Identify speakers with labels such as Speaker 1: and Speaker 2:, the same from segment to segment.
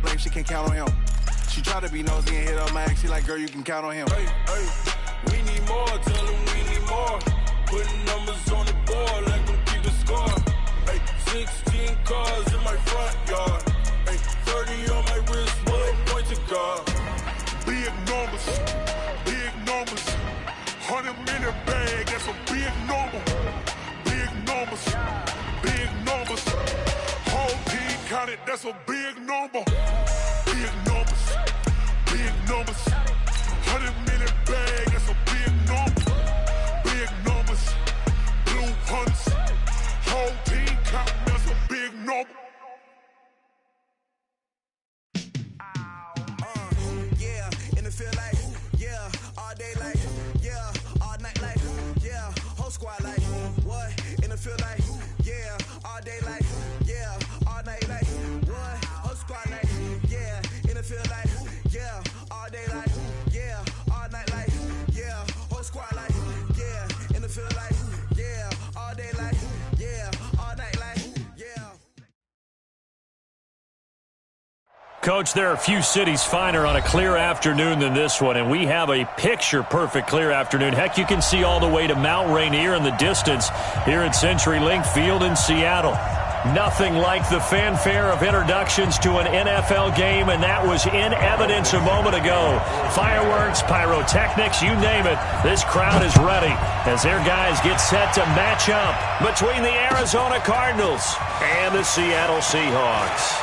Speaker 1: blame, she can't count on him. She try to be nosy and hit up my ex, she like, girl, you can count on him.
Speaker 2: Hey, hey, we need more, tell them we need more. Putting numbers on the board, let them keep the score. Hey, 16 cars in my front yard. Hey, 30 on my wrist, bullet point to God.
Speaker 3: Big numbers, 100-minute bag, that's a big number. Big numbers, whole team counted, that's a big number. Big numbers, 100-minute bag, that's a big number. Big numbers, blue hunts, whole team counting, that's a big number.
Speaker 4: Yeah, in the field like, yeah, all day like, yeah, all night like, yeah, whole squad like, what? In the field like, yeah, all day like, yeah, all night like, what? Whole squad like, yeah, in the field like, yeah, all day like, yeah, all night like, yeah, whole squad like, yeah, in the field like, yeah, all day like, yeah, all night like, yeah.
Speaker 5: Coach, there are few cities finer on a clear afternoon than this one, and we have a picture-perfect clear afternoon. Heck, you can see all the way to Mount Rainier in the distance here at CenturyLink Field in Seattle. Nothing like the fanfare of introductions to an NFL game, and that was in evidence a moment ago. Fireworks, pyrotechnics, you name it. This crowd is ready as their guys get set to match up between the Arizona Cardinals and the Seattle Seahawks.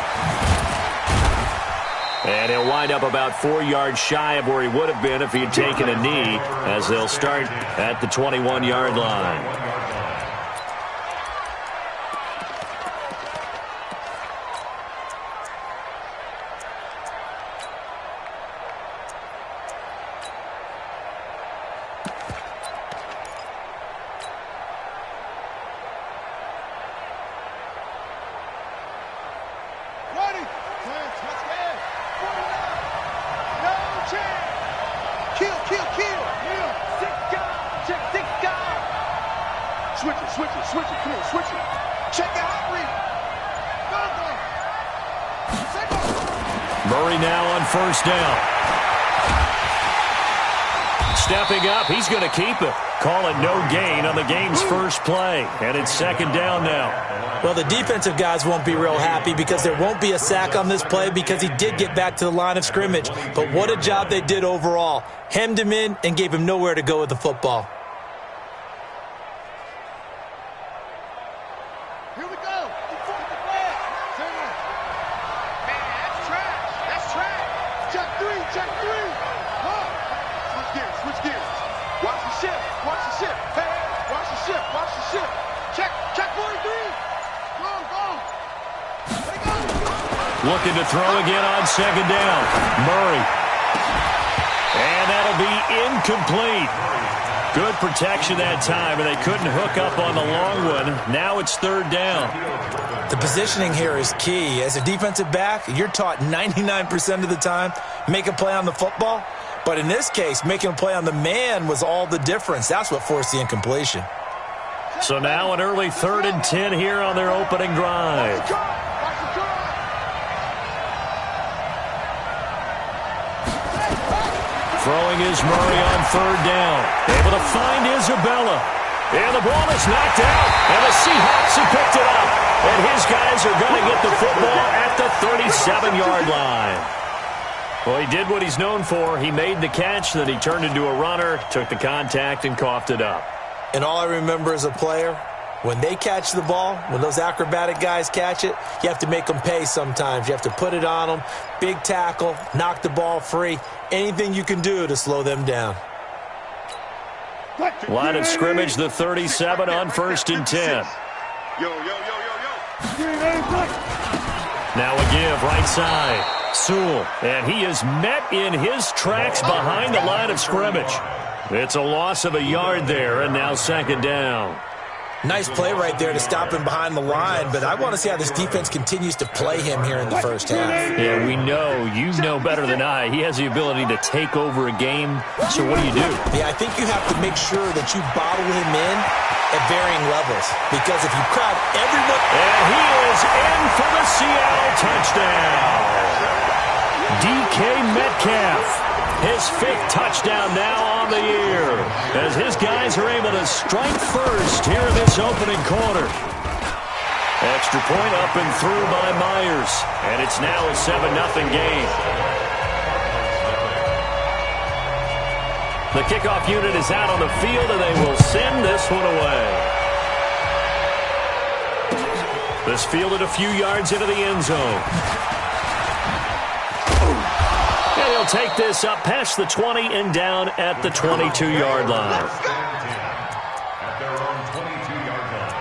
Speaker 5: And he'll wind up about 4 yards shy of where he would have been if he had taken a knee, as they'll start at the 21-yard line.
Speaker 3: Switch it, come on, switch it. Check it out, read.
Speaker 5: Murray now on first down. Stepping up, he's going to keep it. Call it no gain on the game's first play. And it's second down now.
Speaker 6: Well, the defensive guys won't be real happy because there won't be a sack on this play because he did get back to the line of scrimmage. But what a job they did overall. Hemmed him in and gave him nowhere to go with the football.
Speaker 3: Here we go. Man, that's trash. That's trash. Check three. Switch gears. Watch the ship. Hey, watch the ship. Check 43. Go.
Speaker 5: Looking to throw again on second down. Murray. And that'll be incomplete. Good protection that time, and they couldn't hook up on the long one. Now it's third down.
Speaker 6: The positioning here is key. As a defensive back, you're taught 99% of the time, make a play on the football. But in this case, making a play on the man was all the difference. That's what forced the incompletion.
Speaker 5: So now an early 3rd and 10 here on their opening drive. Throwing is Murray on third down. Able to find Isabella. And the ball is knocked out. And the Seahawks have picked it up. And his guys are going to get the football at the 37-yard line. Well, he did what he's known for. He made the catch, then he turned into a runner, took the contact, and coughed it up.
Speaker 6: And all I remember as a player, when they catch the ball, when those acrobatic guys catch it, you have to make them pay sometimes. You have to put it on them, big tackle, knock the ball free, anything you can do to slow them down.
Speaker 5: Line of scrimmage, the 37 on 1st and 10.
Speaker 3: Yo.
Speaker 5: Now a give, right side. Sewell, and he is met in his tracks behind the line of scrimmage. It's a loss of a yard there, and now second down.
Speaker 6: Nice play right there to stop him behind the line, but I want to see how this defense continues to play him here in the first half.
Speaker 5: Yeah, we know, you know better than I, he has the ability to take over a game, so what do you do?
Speaker 6: Yeah, I think you have to make sure that you bottle him in at varying levels, because if you crowd everyone...
Speaker 5: And he is in for the Seattle touchdown. DK Metcalf. His 5th touchdown now on the year, as his guys are able to strike first here in this opening quarter. Extra point up and through by Myers, and it's now a 7-0 game. The kickoff unit is out on the field, and they will send this one away. This fielded a few yards into the end zone. And he'll take this up past the 20 and down at the 22-yard line.
Speaker 7: At their own 22-yard line.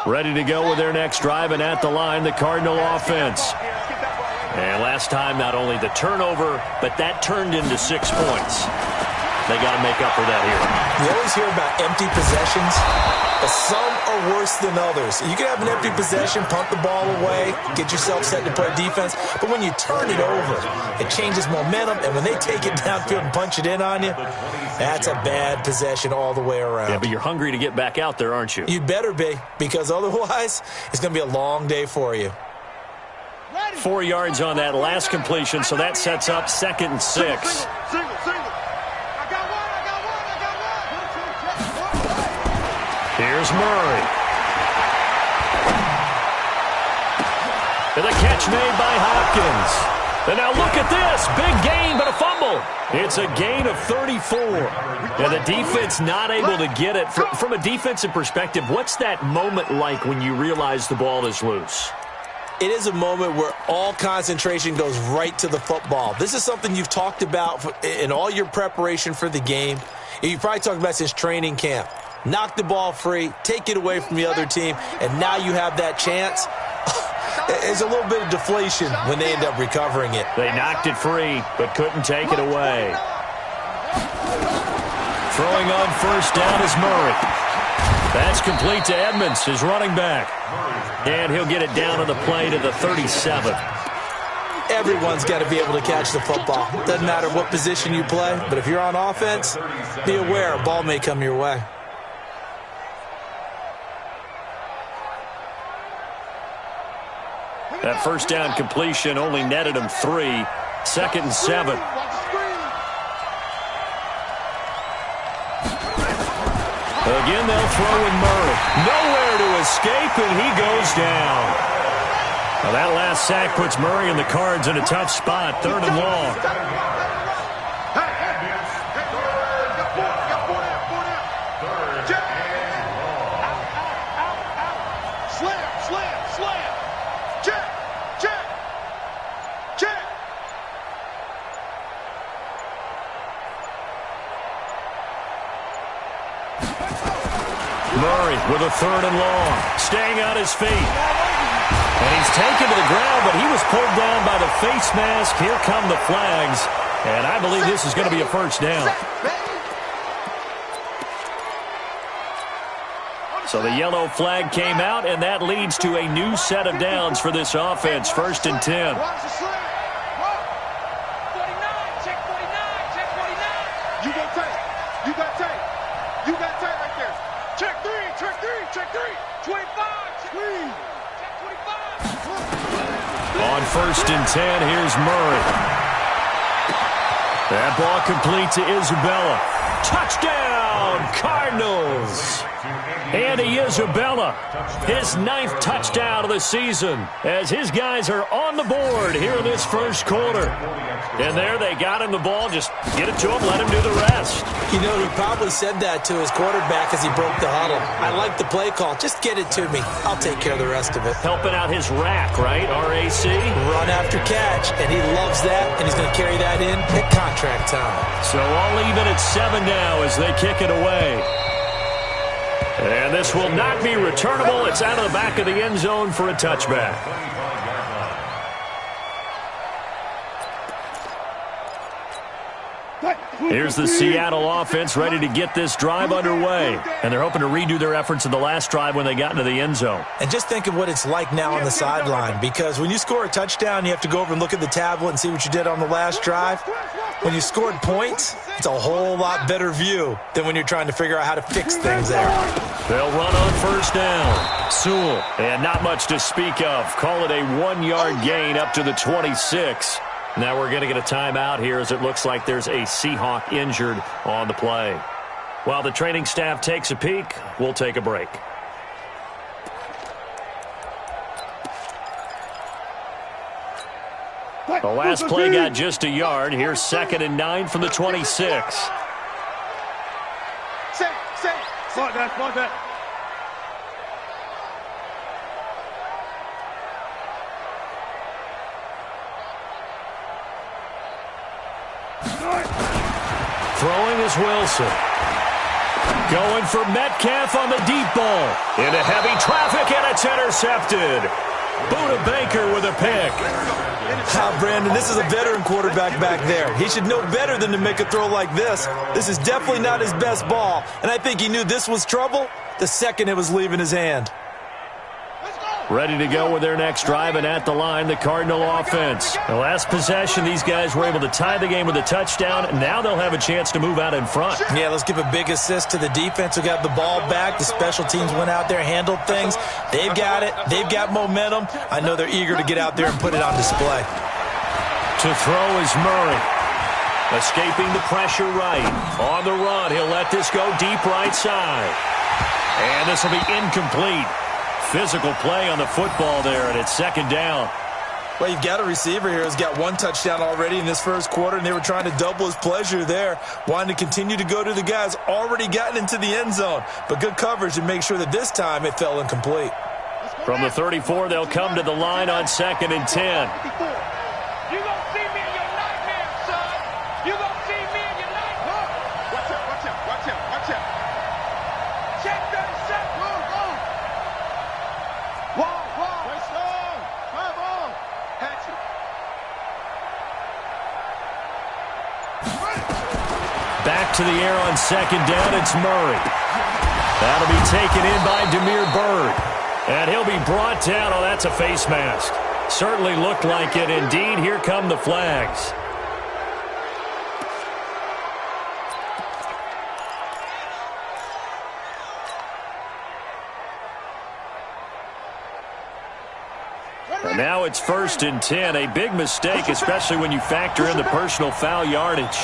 Speaker 5: Ready to go with their next drive, and at the line, the Cardinal offense. And last time, not only the turnover, but that turned into 6 points. They got to make up for that here.
Speaker 6: You always hear about empty possessions, but some are worse than others. You can have an empty possession, punt the ball away, get yourself set to play defense, but when you turn it over, it changes momentum, and when they take it downfield and punch it in on you, that's a bad possession all the way around.
Speaker 5: Yeah, but you're hungry to get back out there, aren't you?
Speaker 6: You better be, because otherwise, it's going to be a long day for you.
Speaker 5: 4 yards on that last completion, so that sets up 2nd and 6. Here's Murray. And the catch made by Hopkins. And now look at this. Big gain, but a fumble. It's a gain of 34. And the defense not able to get it. From a defensive perspective, what's that moment like when you realize the ball is loose?
Speaker 6: It is a moment where all concentration goes right to the football. This is something you've talked about in all your preparation for the game. You've probably talked about since training camp. Knock the ball free, take it away from the other team, and now you have that chance. There's a little bit of deflation when they end up recovering it.
Speaker 5: They knocked it free, but couldn't take it away. Throwing on first down is Murray. That's complete to Edmonds, his running back. And he'll get it down on the play to the 37.
Speaker 6: Everyone's got to be able to catch the football. Doesn't matter what position you play, but if you're on offense, be aware a ball may come your way.
Speaker 5: That first down completion only netted him 3. 2nd and 7. Again, they'll throw in Murray. Nowhere to escape, and he goes down. Now that last sack puts Murray and the Cards in a tough spot. 3rd and long. Murray with a 3rd and long, staying on his feet. And he's taken to the ground, but he was pulled down by the face mask. Here come the flags, and I believe this is going to be a first down. So the yellow flag came out, and that leads to a new set of downs for this offense. 1st and 10. On 1st and 10, here's Murray. That ball complete to Isabella. Touchdown, Cardinals! Andy Isabella, his 9th touchdown of the season, as his guys are on the board here in this first quarter. And there they got him the ball. Just get it to him, let him do the rest.
Speaker 6: You know, he probably said that to his quarterback as he broke the huddle. I like the play call. Just get it to me. I'll take care of the rest of it.
Speaker 5: Helping out his rack, right? RAC?
Speaker 6: Run after catch, and he loves that, and he's going to carry that in at contract time.
Speaker 5: So all even at 7 now as they kick it away. And this will not be returnable. It's out of the back of the end zone for a touchback. Here's the Seattle offense ready to get this drive underway. And they're hoping to redo their efforts in the last drive when they got into the end zone.
Speaker 6: And just think of what it's like now on the sideline, because when you score a touchdown, you have to go over and look at the tablet and see what you did on the last drive. When you scored points, it's a whole lot better view than when you're trying to figure out how to fix things there.
Speaker 5: They'll run on first down. Sewell, and not much to speak of. Call it a 1-yard gain up to the 26. Now we're going to get a timeout here as it looks like there's a Seahawk injured on the play. While the training staff takes a peek, we'll take a break. The last play got just a yard. Here's 2nd and 9 from the 26.
Speaker 8: Slide that.
Speaker 5: Throwing is Wilson. Going for Metcalf on the deep ball. Into heavy traffic, and it's intercepted. Buda Baker with a pick.
Speaker 6: Brandon, this is a veteran quarterback back there. He should know better than to make a throw like this. This is definitely not his best ball, and I think he knew this was trouble the second it was leaving his hand.
Speaker 5: Ready to go with their next drive, and at the line, the Cardinal offense. The last possession, these guys were able to tie the game with a touchdown. Now they'll have a chance to move out in front.
Speaker 6: Yeah, let's give a big assist to the defense who got the ball back. The special teams went out there, handled things. They've got it. They've got momentum. I know they're eager to get out there and put it on display.
Speaker 5: To throw is Murray. Escaping the pressure right. On the run, he'll let this go deep right side. And this will be incomplete. Physical play on the football there, and it's 2nd down.
Speaker 6: Well, you've got a receiver here who's got 1 touchdown already in this first quarter, and they were trying to double his pleasure there, wanting to continue to go to the guys already gotten into the end zone. But good coverage to make sure that this time it fell incomplete.
Speaker 5: From the 34, they'll come to the line on 2nd and 10.
Speaker 8: You gonna see me in your nightmare, son. You gonna see me in your nightmare. Watch out. Check 37. Whoa. Let's go. Come on. Catch it.
Speaker 5: Back to the air on 2nd down, it's Murray. That'll be taken in by Damiere Byrd. And he'll be brought down. Oh, that's a face mask. Certainly looked like it. Indeed, here come the flags. And now it's 1st and 10. A big mistake, especially when you factor in the personal foul yardage.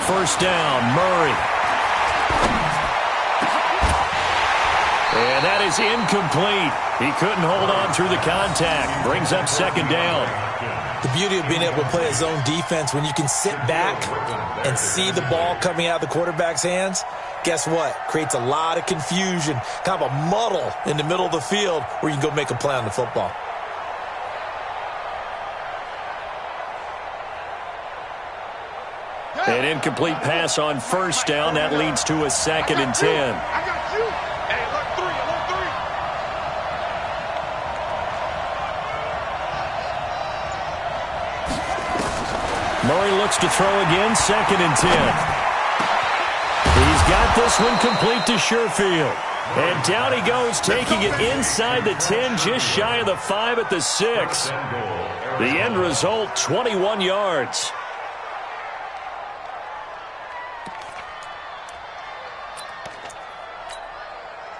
Speaker 5: First down, Murray. And that is incomplete. He couldn't hold on through the contact. Brings up 2nd down.
Speaker 6: The beauty of being able to play a zone defense, when you can sit back and see the ball coming out of the quarterback's hands, guess what? Creates a lot of confusion, kind of a muddle in the middle of the field where you can go make a play on the football.
Speaker 5: An incomplete pass on first down. That leads to a 2nd and 10.
Speaker 8: I got you. Hey, look three.
Speaker 5: Murray looks to throw again, 2nd and 10. He's got this one complete to Sherfield. And down he goes, taking it inside the 10, just shy of the 5 at the 6. The end result, 21 yards.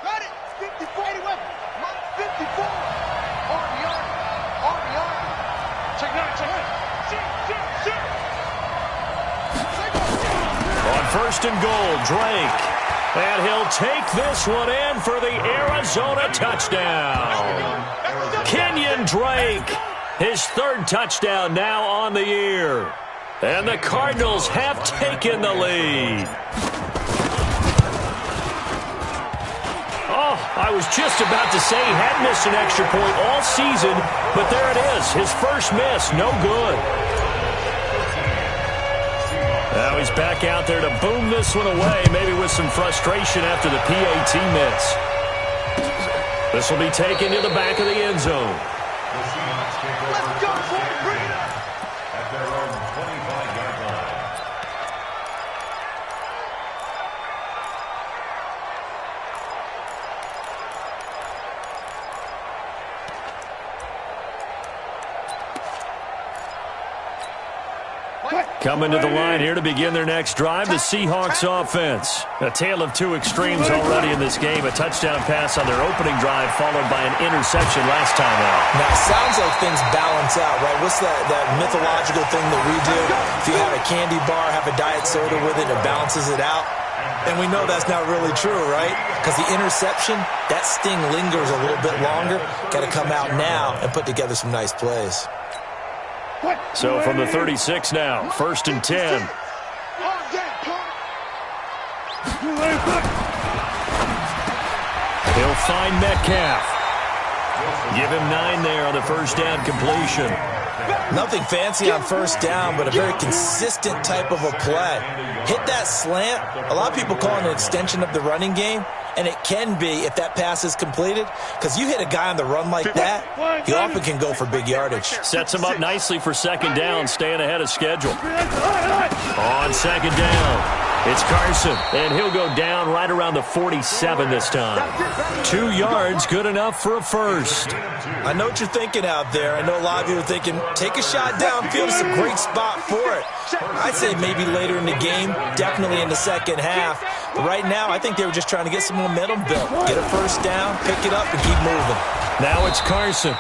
Speaker 8: Got it. 54. 54. On the yard. Check 9.
Speaker 5: On 1st and goal, Drake. And he'll take this one in for the Arizona touchdown. Kenyon Drake, his 3rd touchdown now on the year. And the Cardinals have taken the lead. Oh, I was just about to say he had missed an extra point all season, but there it is, his first miss, no good. Now he's back out there to boom this one away, maybe with some frustration after the PAT miss. This will be taken to the back of the end zone.
Speaker 8: Let's go, boy.
Speaker 5: Coming to the line here to begin their next drive, the Seahawks offense. A tale of two extremes already in this game. A touchdown pass on their opening drive followed by an interception last time out.
Speaker 6: Now, it sounds like things balance out, right? What's that mythological thing that we do? If you have a candy bar, have a diet soda with it, it balances it out. And we know that's not really true, right? Because the interception, that sting lingers a little bit longer. Got to come out now and put together some nice plays.
Speaker 5: So from the 36 now, 1st and 10. He'll find Metcalf. Give him 9 there on the first down completion.
Speaker 6: Nothing fancy on first down, but a very consistent type of a play. Hit that slant. A lot of people call it an extension of the running game, and it can be if that pass is completed, because you hit a guy on the run like that, he often can go for big yardage.
Speaker 5: Sets him up nicely for second down, staying ahead of schedule. On second down, it's Carson, and he'll go down right around the 47 this time. 2 yards, good enough for a first.
Speaker 6: I know what you're thinking out there. I know a lot of you are thinking, take a shot downfield. It's a great spot for it. I'd say maybe later in the game, definitely in the second half. But right now, I think they were just trying to get some momentum built. Get a first down, pick it up, and keep moving.
Speaker 5: Now it's Carson.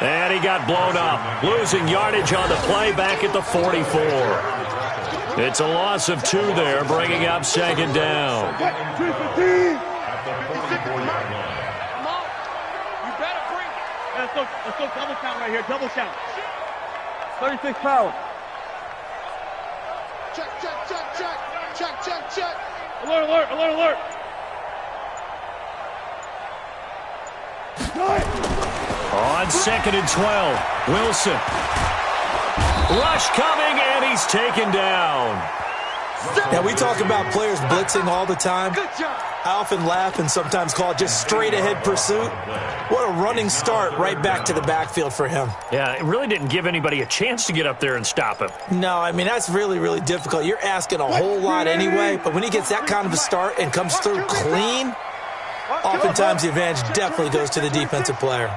Speaker 5: And he got blown up. Losing yardage on the play back at the 44. It's a loss of 2 there, bringing up second down.
Speaker 8: Come on. You better bring it. Let's go double count right here. Double count. 36 power. Check. Alert.
Speaker 5: On 2nd and 12, Wilson. Rush coming, and he's taken down.
Speaker 6: Now, we talk about players blitzing all the time. I often laugh and sometimes call it just straight-ahead pursuit. What a running start right back to the backfield for him.
Speaker 5: Yeah, it really didn't give anybody a chance to get up there and stop him.
Speaker 6: No, I mean, that's really, really difficult. You're asking a whole lot anyway, but when he gets that kind of a start and comes through clean, oftentimes the advantage definitely goes to the defensive player.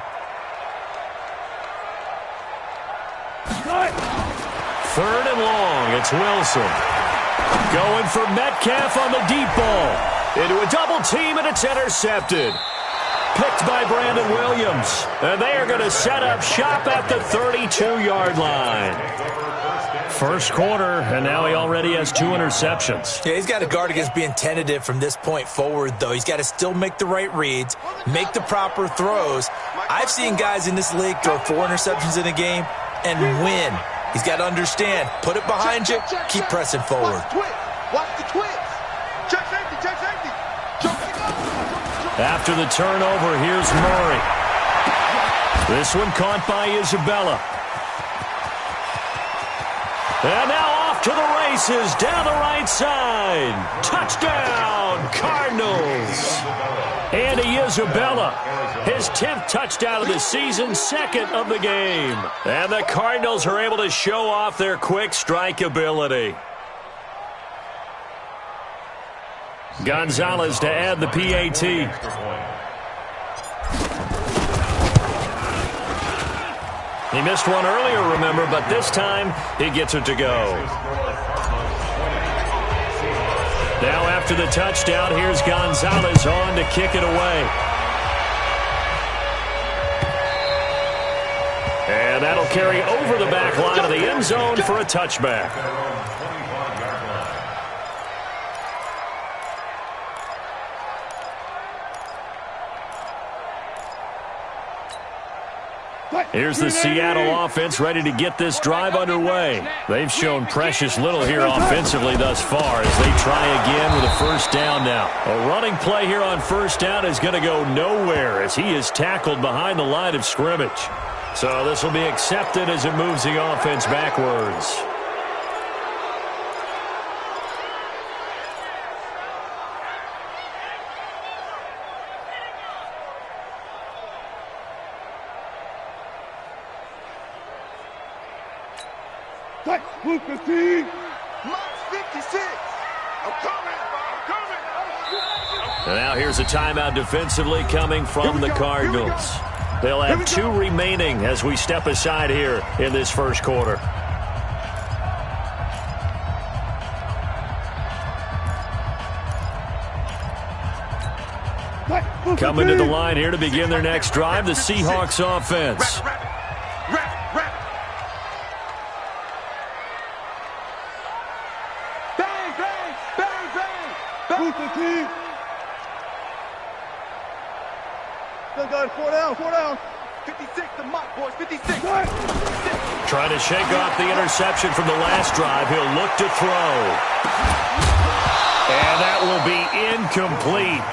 Speaker 5: Third and long, it's Wilson. Going for Metcalf on the deep ball. Into a double team, and it's intercepted. Picked by Brandon Williams. And they are going to set up shop at the 32-yard line. First quarter, and now he already has 2 interceptions.
Speaker 6: Yeah, he's got to guard against being tentative from this point forward, though. He's got to still make the right reads, make the proper throws. I've seen guys in this league throw 4 interceptions in a game and win. He's got to understand, put it behind you, keep pressing forward.
Speaker 8: Watch the twist. Check safety.
Speaker 5: After the turnover, here's Murray. This one caught by Isabella. And now off to the races, down the right side. Touchdown, Cardinals. Andy Isabella, his 10th touchdown of the season, 2nd of the game. And the Cardinals are able to show off their quick strike ability. Gonzalez to add the PAT. He missed one earlier, remember, but this time he gets it to go. Now after the touchdown, here's Gonzalez on to kick it away. And that'll carry over the back line of the end zone for a touchback. Here's the Seattle offense ready to get this drive underway. They've shown precious little here offensively thus far as they try again with a first down now. A running play here on first down is going to go nowhere as he is tackled behind the line of scrimmage. So this will be accepted as it moves the offense backwards.
Speaker 8: Move 15. Mark 56. I'm coming.
Speaker 5: And now here's a timeout defensively coming from the Cardinals. They'll have 2 remaining as we step aside here in this first quarter. Coming to the line here to begin their next drive, the Seahawks offense.
Speaker 8: Bang, bang, bang, bang, bang.
Speaker 9: Still got 4 down, 4 down.
Speaker 8: 56, the mock boys, 56.
Speaker 5: Trying to shake off the interception from the last drive. He'll look to throw. And that will be incomplete.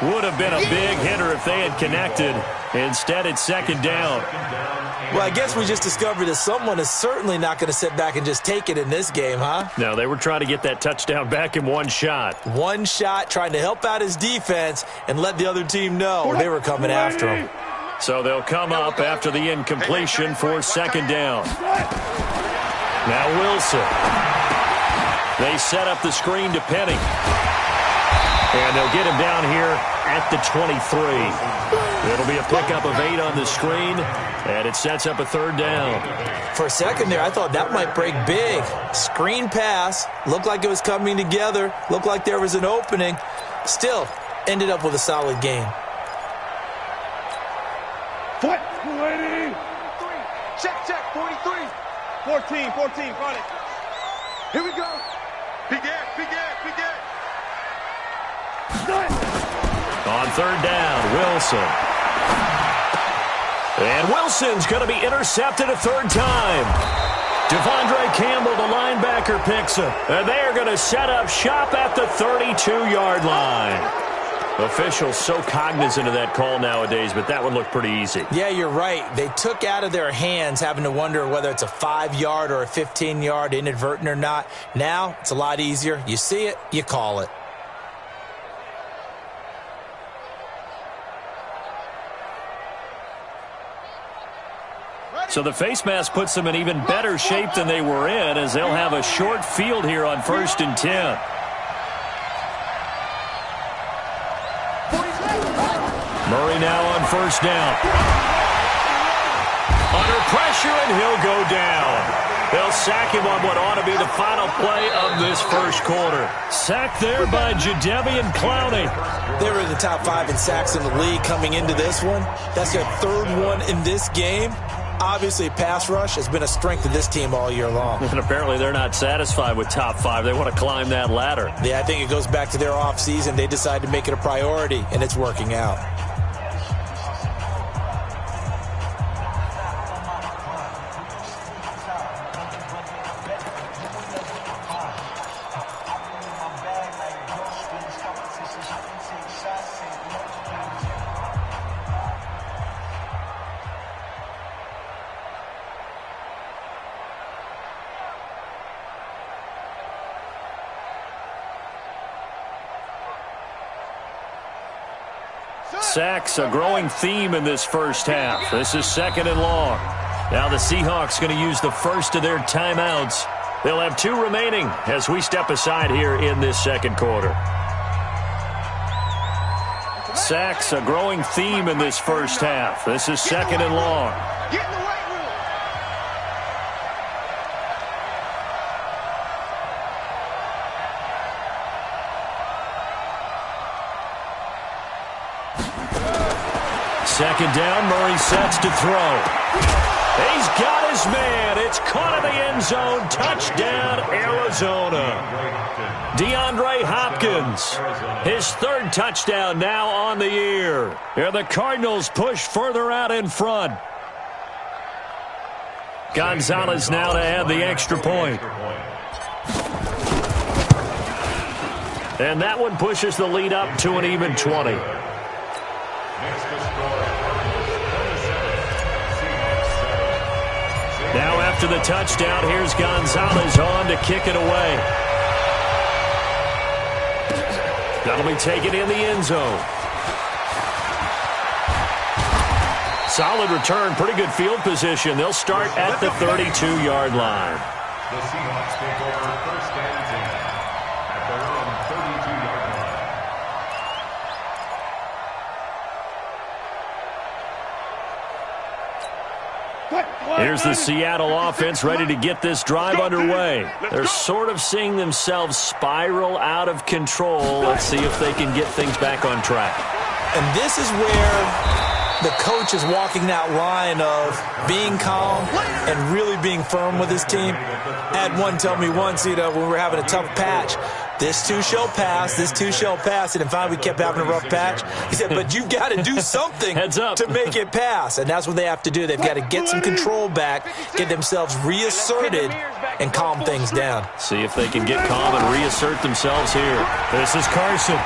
Speaker 5: Would have been a big hitter if they had connected. Instead, it's second down.
Speaker 6: Well, I guess we just discovered that someone is certainly not going to sit back and just take it in this game, huh?
Speaker 5: No, they were trying to get that touchdown back in one shot.
Speaker 6: One shot, trying to help out his defense and let the other team know they were coming after him.
Speaker 5: So they'll come up after the incompletion for second down. Now Wilson. They set up the screen to Penny. And they'll get him down here at the 23. It'll be a pickup of 8 on the screen, and it sets up a third down.
Speaker 6: For a second there, I thought that might break big. Screen pass, looked like it was coming together, looked like there was an opening. Still, ended up with a solid game.
Speaker 9: Foot, 280.
Speaker 8: Check, 43.
Speaker 9: 14, front it.
Speaker 8: Here we go. Big ass.
Speaker 5: On third down, Wilson. And Wilson's going to be intercepted a third time. Devondre Campbell, the linebacker, picks him. And they are going to set up shop at the 32-yard line. Officials so cognizant of that call nowadays, but that one looked pretty easy.
Speaker 6: Yeah, you're right. They took out of their hands having to wonder whether it's a 5-yard or a 15-yard, inadvertent or not. Now, it's a lot easier. You see it, you call it.
Speaker 5: So the face mask puts them in even better shape than they were in, as they'll have a short field here on 1st and 10. Murray now on first down. Under pressure, and he'll go down. They'll sack him on what ought to be the final play of this first quarter. Sacked there by Jadeveon Clowney.
Speaker 6: They were in the top 5 in sacks in the league coming into this one. That's their third one in this game. Obviously, pass rush has been a strength of this team all year long.
Speaker 5: And apparently they're not satisfied with top 5. They want to climb that ladder.
Speaker 6: Yeah, I think it goes back to their offseason. They decided to make it a priority, and it's working out.
Speaker 5: Sacks, a growing theme in this first half. This is second and long. Now the Seahawks going to use the first of their timeouts. They'll have 2 remaining as we step aside here in this second quarter. Sacks, a growing theme in this first half. This is second and long.
Speaker 8: Get in the weight room.
Speaker 5: Second down, Murray sets to throw. He's got his man. It's caught in the end zone. Touchdown, Arizona. DeAndre Hopkins, his 3rd touchdown now on the year. And the Cardinals push further out in front. Gonzalez now to add the extra point. And that one pushes the lead up to an even 20. Now after the touchdown, here's Gonzalez on to kick it away. That'll be taken in the end zone. Solid return, pretty good field position. They'll start at the 32-yard line.
Speaker 7: The Seahawks take over 1st and 10 at their own 32-yard line.
Speaker 5: Here's the Seattle offense ready to get this drive underway. They're sort of seeing themselves spiral out of control. Let's see if they can get things back on track.
Speaker 6: And this is where the coach is walking that line of being calm and really being firm with his team. I had one tell me once, when we were having a tough patch, this too shall pass, this too shall pass. And finally we kept having a rough patch. He said, but you've got to do something to make it pass. And that's what they have to do. They've got to get some control back, get themselves reasserted, and calm things down.
Speaker 5: See if they can get calm and reassert themselves here. This is Carson.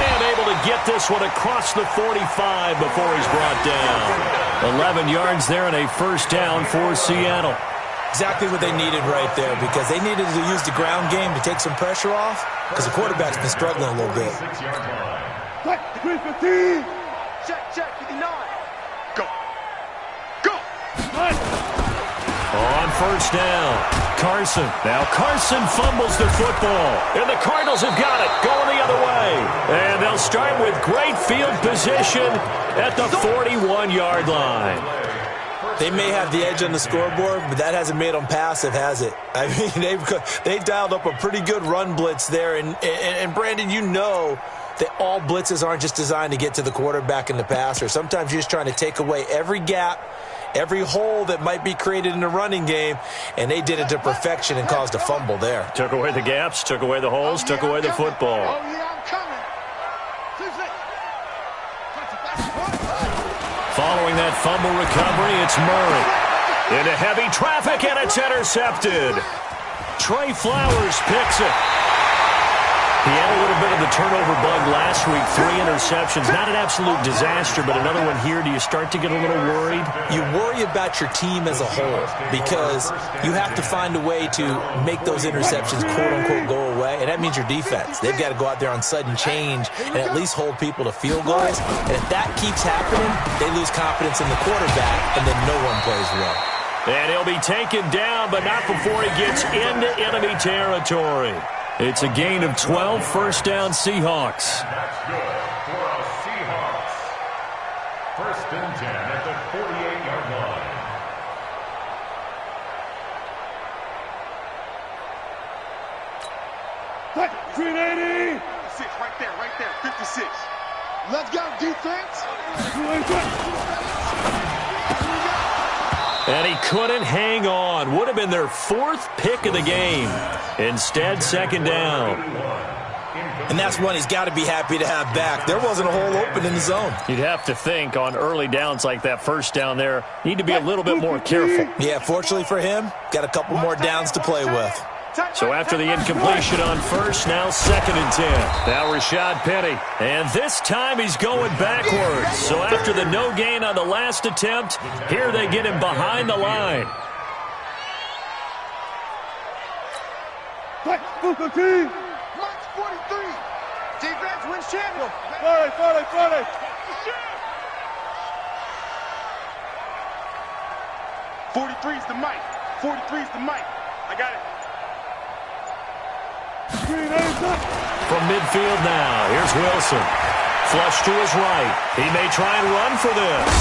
Speaker 5: And able to get this one across the 45 before he's brought down. 11 yards there and a first down for Seattle.
Speaker 6: Exactly what they needed right there, because they needed to use the ground game to take some pressure off, because the quarterback's been struggling a little bit.
Speaker 9: 315.
Speaker 8: Check, 59. Go. Go.
Speaker 5: On first down, Carson. Now Carson fumbles the football, and the Cardinals have got it, going the other way. And they'll start with great field position at the 41-yard line.
Speaker 6: They may have the edge on the scoreboard, but that hasn't made them passive, has it? I mean, they've dialed up a pretty good run blitz there. And Brandon, you know that all blitzes aren't just designed to get to the quarterback and the passer. Sometimes you're just trying to take away every gap, every hole that might be created in the running game, and they did it to perfection and caused a fumble there.
Speaker 5: Took away the gaps, took away the holes, took away the football.
Speaker 8: Oh, yeah, I'm coming.
Speaker 5: Following that fumble recovery, it's Murray. Into heavy traffic, and it's intercepted. Trey Flowers picks it. He had a little bit of the turnover bug last week, 3 interceptions. Not an absolute disaster, but another one here. Do you start to get a little worried?
Speaker 6: You worry about your team as a whole, because you have to find a way to make those interceptions, quote-unquote, go away, and that means your defense. They've got to go out there on sudden change and at least hold people to field goals. And if that keeps happening, they lose confidence in the quarterback, and then no one plays well.
Speaker 5: And he'll be taken down, but not before he gets into enemy territory. It's a gain of 12, first down Seahawks.
Speaker 7: That's good for our Seahawks. First and 10 at the 48-yard line.
Speaker 9: What? 380.
Speaker 8: 56, right there, 56.
Speaker 9: Let's go, defense.
Speaker 5: And he couldn't hang on. Would have been their 4th pick of the game. Instead, second down.
Speaker 6: And that's one he's got to be happy to have back. There wasn't a hole open in the zone.
Speaker 5: You'd have to think on early downs like that first down there, need to be a little bit more careful.
Speaker 6: Yeah, fortunately for him, got a couple more downs to play with.
Speaker 5: So after the incompletion on first, now second and 10. Now Rashad Penny. And this time he's going backwards. So after the no gain on the last attempt, here they get him behind the line.
Speaker 9: What? 215.
Speaker 8: March 43. Defense wins champion.
Speaker 9: 40.
Speaker 8: 43's the mic. 43's the mic. I got it.
Speaker 5: From midfield now, here's Wilson. Flush to his right. He may try and run for this.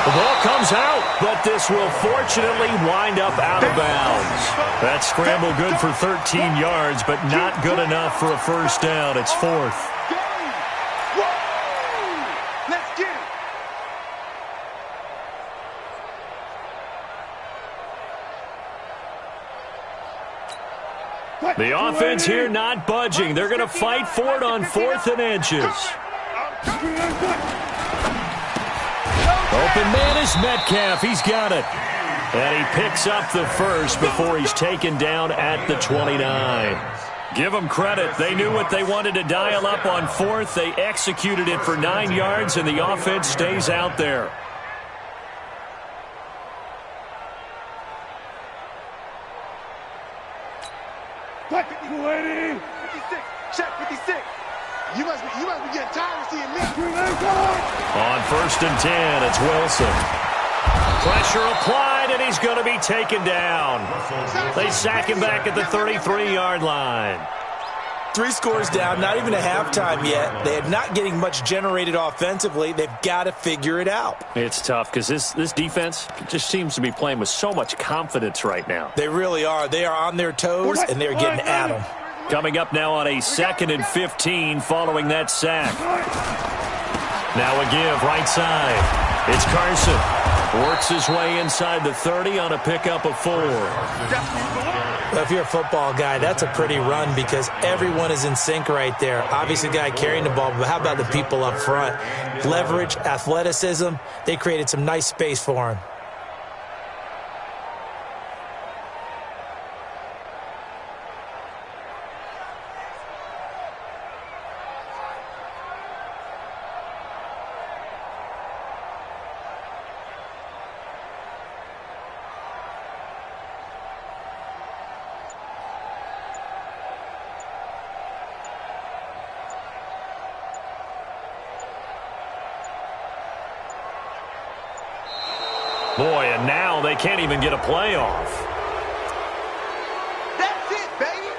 Speaker 5: The ball comes out, but this will fortunately wind up out of bounds. That scramble good for 13 yards, but not good enough for a first down. It's 4th.
Speaker 8: Let's get it.
Speaker 5: The offense here not budging. They're going to fight for it on 4th and inches. Open man is Metcalf. He's got it. And he picks up the first before he's taken down at the 29. Give them credit. They knew what they wanted to dial up on 4th. They executed it for 9 yards, and the offense stays out there.
Speaker 9: What? 280.
Speaker 8: 56. Check 56. You must be getting tired of seeing me.
Speaker 5: On first and 10, it's Wilson. Pressure applied, and he's going to be taken down. They sack him back at the 33-yard line.
Speaker 6: 3 scores down, not even a halftime yet. They are not getting much generated offensively. They've got to figure it out.
Speaker 5: It's tough because this defense just seems to be playing with so much confidence right now.
Speaker 6: They really are. They are on their toes, and they're getting at them.
Speaker 5: Coming up now on a 2nd and 15 following that sack. Now a give right side. It's Carson. Works his way inside the 30 on a pickup of 4.
Speaker 6: Well, if you're a football guy, that's a pretty run because everyone is in sync right there. Obviously, the guy carrying the ball, but how about the people up front? Leverage, athleticism, they created some nice space for him.
Speaker 5: Boy, and now they can't even get a play off.
Speaker 8: That's it, baby.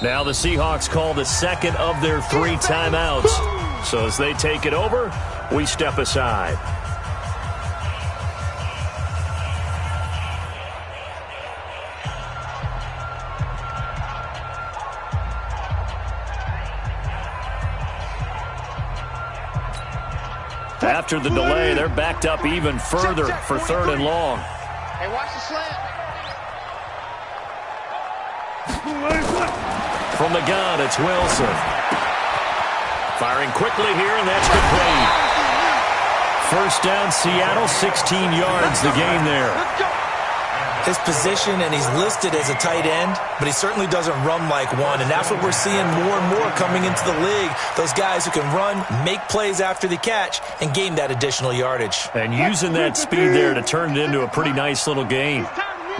Speaker 5: Now the Seahawks call the second of their 3 timeouts. So as they take it over, we step aside. After the delay, they're backed up even further for 3rd and long.
Speaker 8: Hey, watch the slant.
Speaker 5: From the gun, it's Wilson. Firing quickly here, and that's complete. First down, Seattle, 16 yards the game there.
Speaker 6: His position, and he's listed as a tight end, but he certainly doesn't run like one, and that's what we're seeing more and more coming into the league. Those guys who can run, make plays after the catch, and gain that additional yardage.
Speaker 5: And using that speed there to turn it into a pretty nice little game.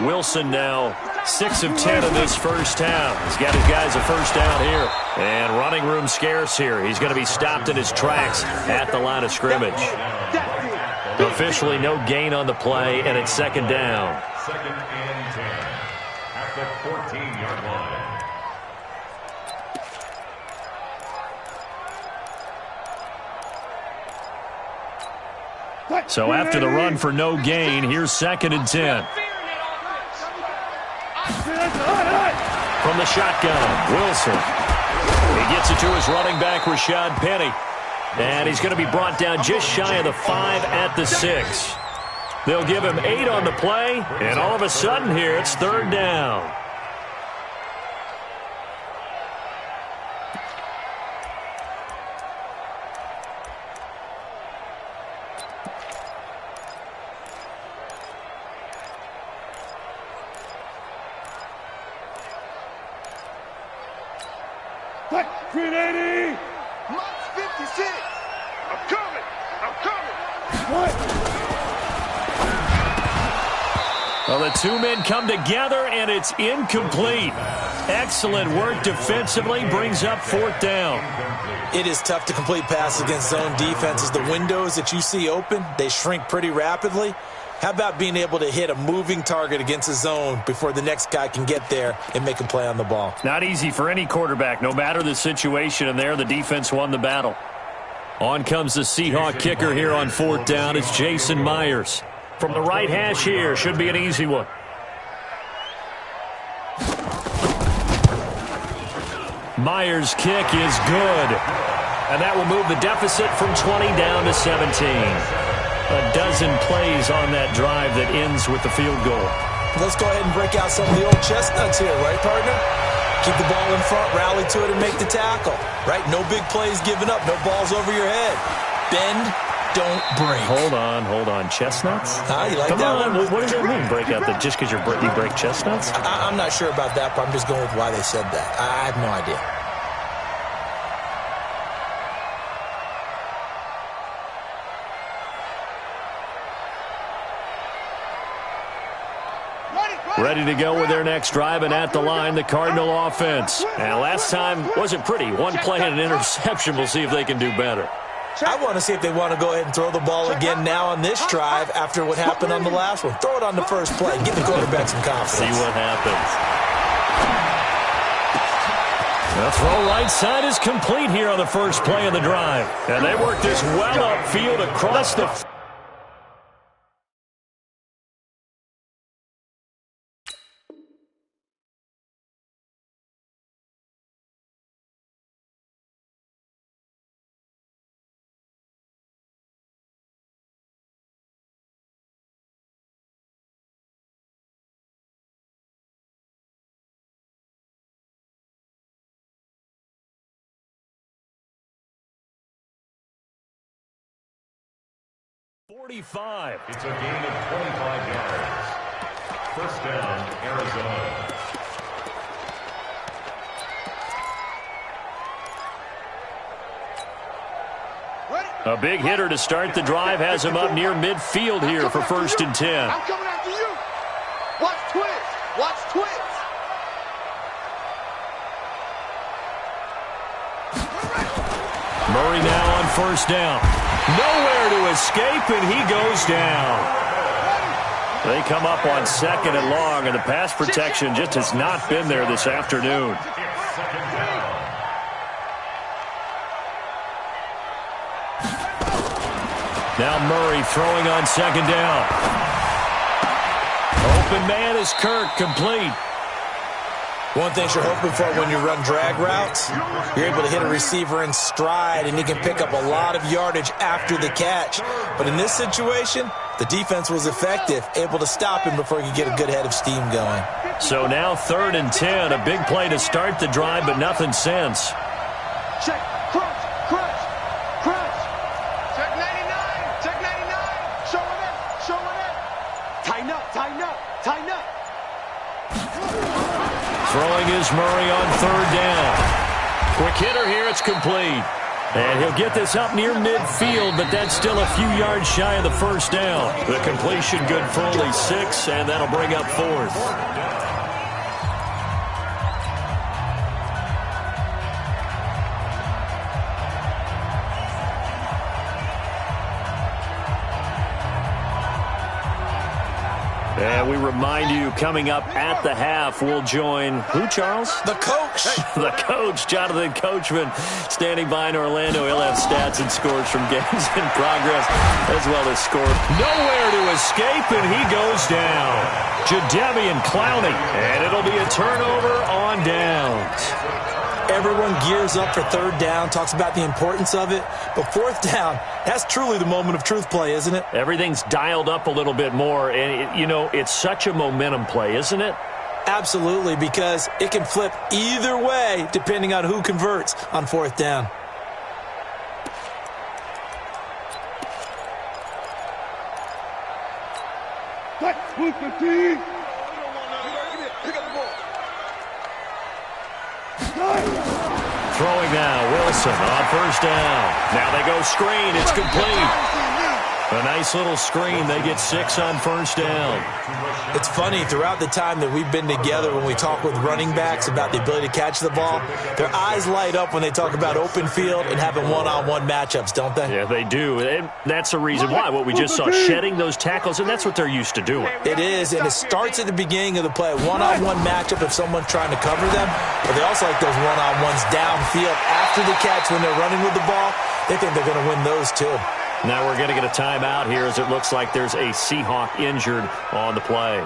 Speaker 5: Wilson now 6 of 10 in this first half. He's got his guys a first down here. And running room scarce here. He's going to be stopped in his tracks at the line of scrimmage. Officially no gain on the play, and it's 2nd down.
Speaker 7: 2nd and 10 at the 14-yard line.
Speaker 5: So after the run for no gain, here's 2nd and 10. From the shotgun, Wilson. He gets it to his running back, Rashad Penny. And he's going to be brought down just shy of the 5 at the 6. They'll give him 8 on the play, and all of a sudden here, it's 3rd down.
Speaker 9: Green 80!
Speaker 8: March 56! I'm coming! I'm coming!
Speaker 9: What?
Speaker 5: Well, the 2 men come together, and it's incomplete. Excellent work defensively, brings up 4th down.
Speaker 6: It is tough to complete passes against zone defenses. The windows that you see open, they shrink pretty rapidly. How about being able to hit a moving target against a zone before the next guy can get there and make a play on the ball?
Speaker 5: Not easy for any quarterback, no matter the situation, and there the defense won the battle. On comes the Seahawk kicker here on 4th down. It's Jason Myers. From the right hash here, should be an easy one. Myers' kick is good. And that will move the deficit from 20 down to 17. A dozen plays on that drive that ends with the field goal.
Speaker 6: Let's go ahead and break out some of the old chestnuts here, right, partner? Keep the ball in front, rally to it, and make the tackle, right? No big plays given up, no balls over your head. Bend, don't break.
Speaker 5: Hold on. Chestnuts?
Speaker 6: You like
Speaker 5: Come
Speaker 6: that
Speaker 5: on,
Speaker 6: one?
Speaker 5: what does that mean, break out? That just because you break chestnuts?
Speaker 6: I'm not sure about that, but I'm just going with why they said that. I have no idea.
Speaker 5: Ready to go with their next drive, and at the line, the Cardinal offense. And last time wasn't pretty. One play and an interception. We'll see if they can do better.
Speaker 6: I want to see if they want to go ahead and throw the ball again now on this drive after what happened on the last one. Throw it on the first play. Give the quarterback some confidence.
Speaker 5: See what happens. The throw right side is complete here on the first play of the drive. And they work this well upfield across the... .45.
Speaker 7: It's a gain of 25 yards. First down, Arizona.
Speaker 5: A big hitter to start the drive has him up near midfield here for 1st and 10.
Speaker 8: I'm coming after you. Watch twist. Watch twist.
Speaker 5: Murray now on 1st down. Nowhere to escape, and he goes down. They come up on 2nd and long, and the pass protection just has not been there this afternoon.
Speaker 7: It's 2nd down.
Speaker 5: Now Murray throwing on 2nd down. Open man is Kirk, complete.
Speaker 6: One thing you're hoping for when you run drag routes, you're able to hit a receiver in stride, and he can pick up a lot of yardage after the catch. But in this situation, the defense was effective, able to stop him before he could get a good head of steam going.
Speaker 5: So now 3rd and 10, a big play to start the drive, but nothing since.
Speaker 8: Check. Crunch. Crunch. Crunch. Check 99. Check 99. Show it up. Show it up. Tighten up. Tighten up. Tighten up.
Speaker 5: Throwing is Murray on 3rd down. Quick hitter here, it's complete. And he'll get this up near midfield, but that's still a few yards shy of the 1st down. The completion good for only 6, and that'll bring up 4th. And we remind you, coming up at the half, we'll join who, Charles?
Speaker 6: The coach.
Speaker 5: The coach, Jonathan Coachman, standing by in Orlando. He'll have stats and scores from games in progress, as well as score. Nowhere to escape, and he goes down. Jadeveon Clowney, and it'll be a turnover on downs.
Speaker 6: Everyone gears up for 3rd down, talks about the importance of it. But 4th down, that's truly the moment of truth play, isn't it?
Speaker 5: Everything's dialed up a little bit more. And, it's such a momentum play, isn't it?
Speaker 6: Absolutely, because it can flip either way depending on who converts on 4th down.
Speaker 5: Throwing now, Wilson on 1st down. Now they go screen, it's complete. A nice little screen. They get 6 on 1st down.
Speaker 6: It's funny, throughout the time that we've been together, when we talk with running backs about the ability to catch the ball, their eyes light up when they talk about open field and having one-on-one matchups, don't they?
Speaker 5: Yeah, they do. And that's the reason why. What we just saw, shedding those tackles, and that's what they're used to doing.
Speaker 6: It is, and it starts at the beginning of the play. One-on-one matchup if someone's trying to cover them, but they also like those one-on-ones downfield after the catch when they're running with the ball. They think they're going to win those, too.
Speaker 5: Now we're going to get a timeout here as it looks like there's a Seahawk injured on the play.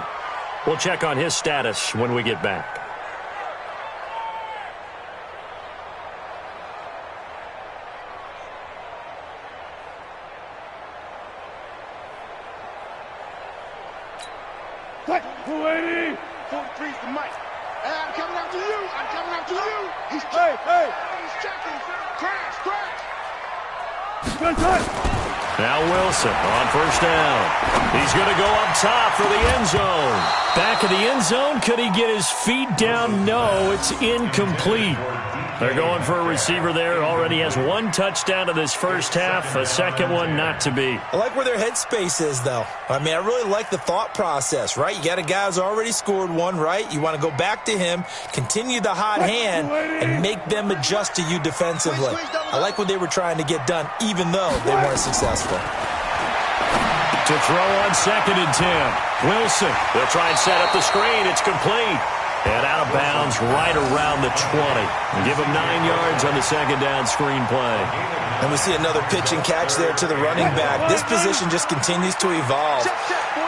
Speaker 5: We'll check on his status when we get back.
Speaker 9: Take 280.
Speaker 8: 43's the mic. Hey, I'm coming after you. I'm coming after you. He's
Speaker 9: Hey, hey.
Speaker 8: He's checking. Crash, crash.
Speaker 9: Good touch.
Speaker 5: Now Wilson on 1st down. He's going to go up top for the end zone. Back of the end zone. Could he get his feet down? No, it's incomplete. They're going for a receiver there. Already has one touchdown in this first half. A second one not to be.
Speaker 6: I like where their headspace is, though. I mean, I really like the thought process, right? You got a guy who's already scored one, right? You want to go back to him, continue the hot hand, and make them adjust to you defensively. I like what they were trying to get done, even though they weren't successful.
Speaker 5: To throw on 2nd and 10. Wilson. They'll try and set up the screen. It's complete. And out of bounds right around the 20. Give him 9 yards on the second down screen play.
Speaker 6: And we see another pitch and catch there to the running back. This position just continues to evolve.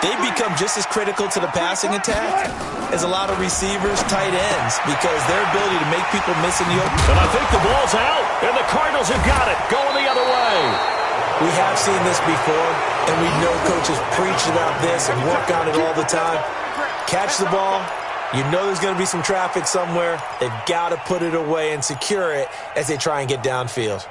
Speaker 6: They become just as critical to the passing attack as a lot of receivers, tight ends, because their ability to make people miss in the open.
Speaker 5: And I think the ball's out, and the Cardinals have got it, going the other way.
Speaker 6: We have seen this before, and we know coaches preach about this and work on it all the time. Catch the ball. You know there's going to be some traffic somewhere. They've got to put it away and secure it as they try and get downfield.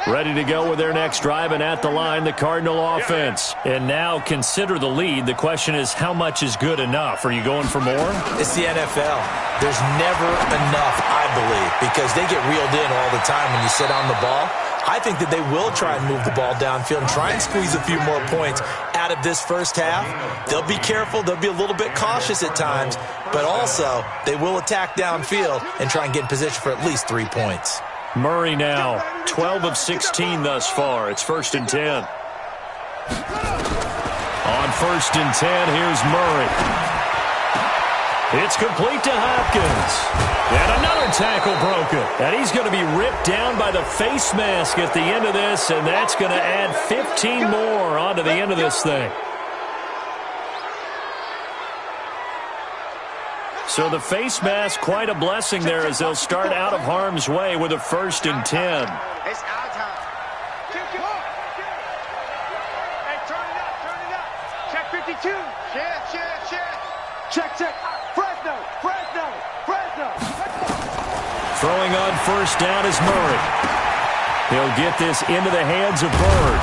Speaker 5: Ready to go with their next drive, and at the line, the Cardinal offense. And now consider the lead. The question is, how much is good enough? Are you going for more?
Speaker 6: It's the NFL. There's never enough, I believe, because they get reeled in all the time when you sit on the ball. I think that they will try and move the ball downfield and try and squeeze a few more points out of this first half. They'll be careful. They'll be a little bit cautious at times, but also they will attack downfield and try and get in position for at least 3 points.
Speaker 5: Murray now, 12 of 16 thus far. It's 1st and 10. On 1st and 10, here's Murray. It's complete to Hopkins. And another tackle broken. And he's going to be ripped down by the face mask at the end of this, and that's going to add 15 more onto the end of this thing. So the face mask, quite a blessing there as they'll start out of harm's way with a 1st and 10.
Speaker 8: It's our time. Hey, turn it up. Check 52. Check. Fresno.
Speaker 5: Throwing on 1st down is Murray. He'll get this into the hands of Bird.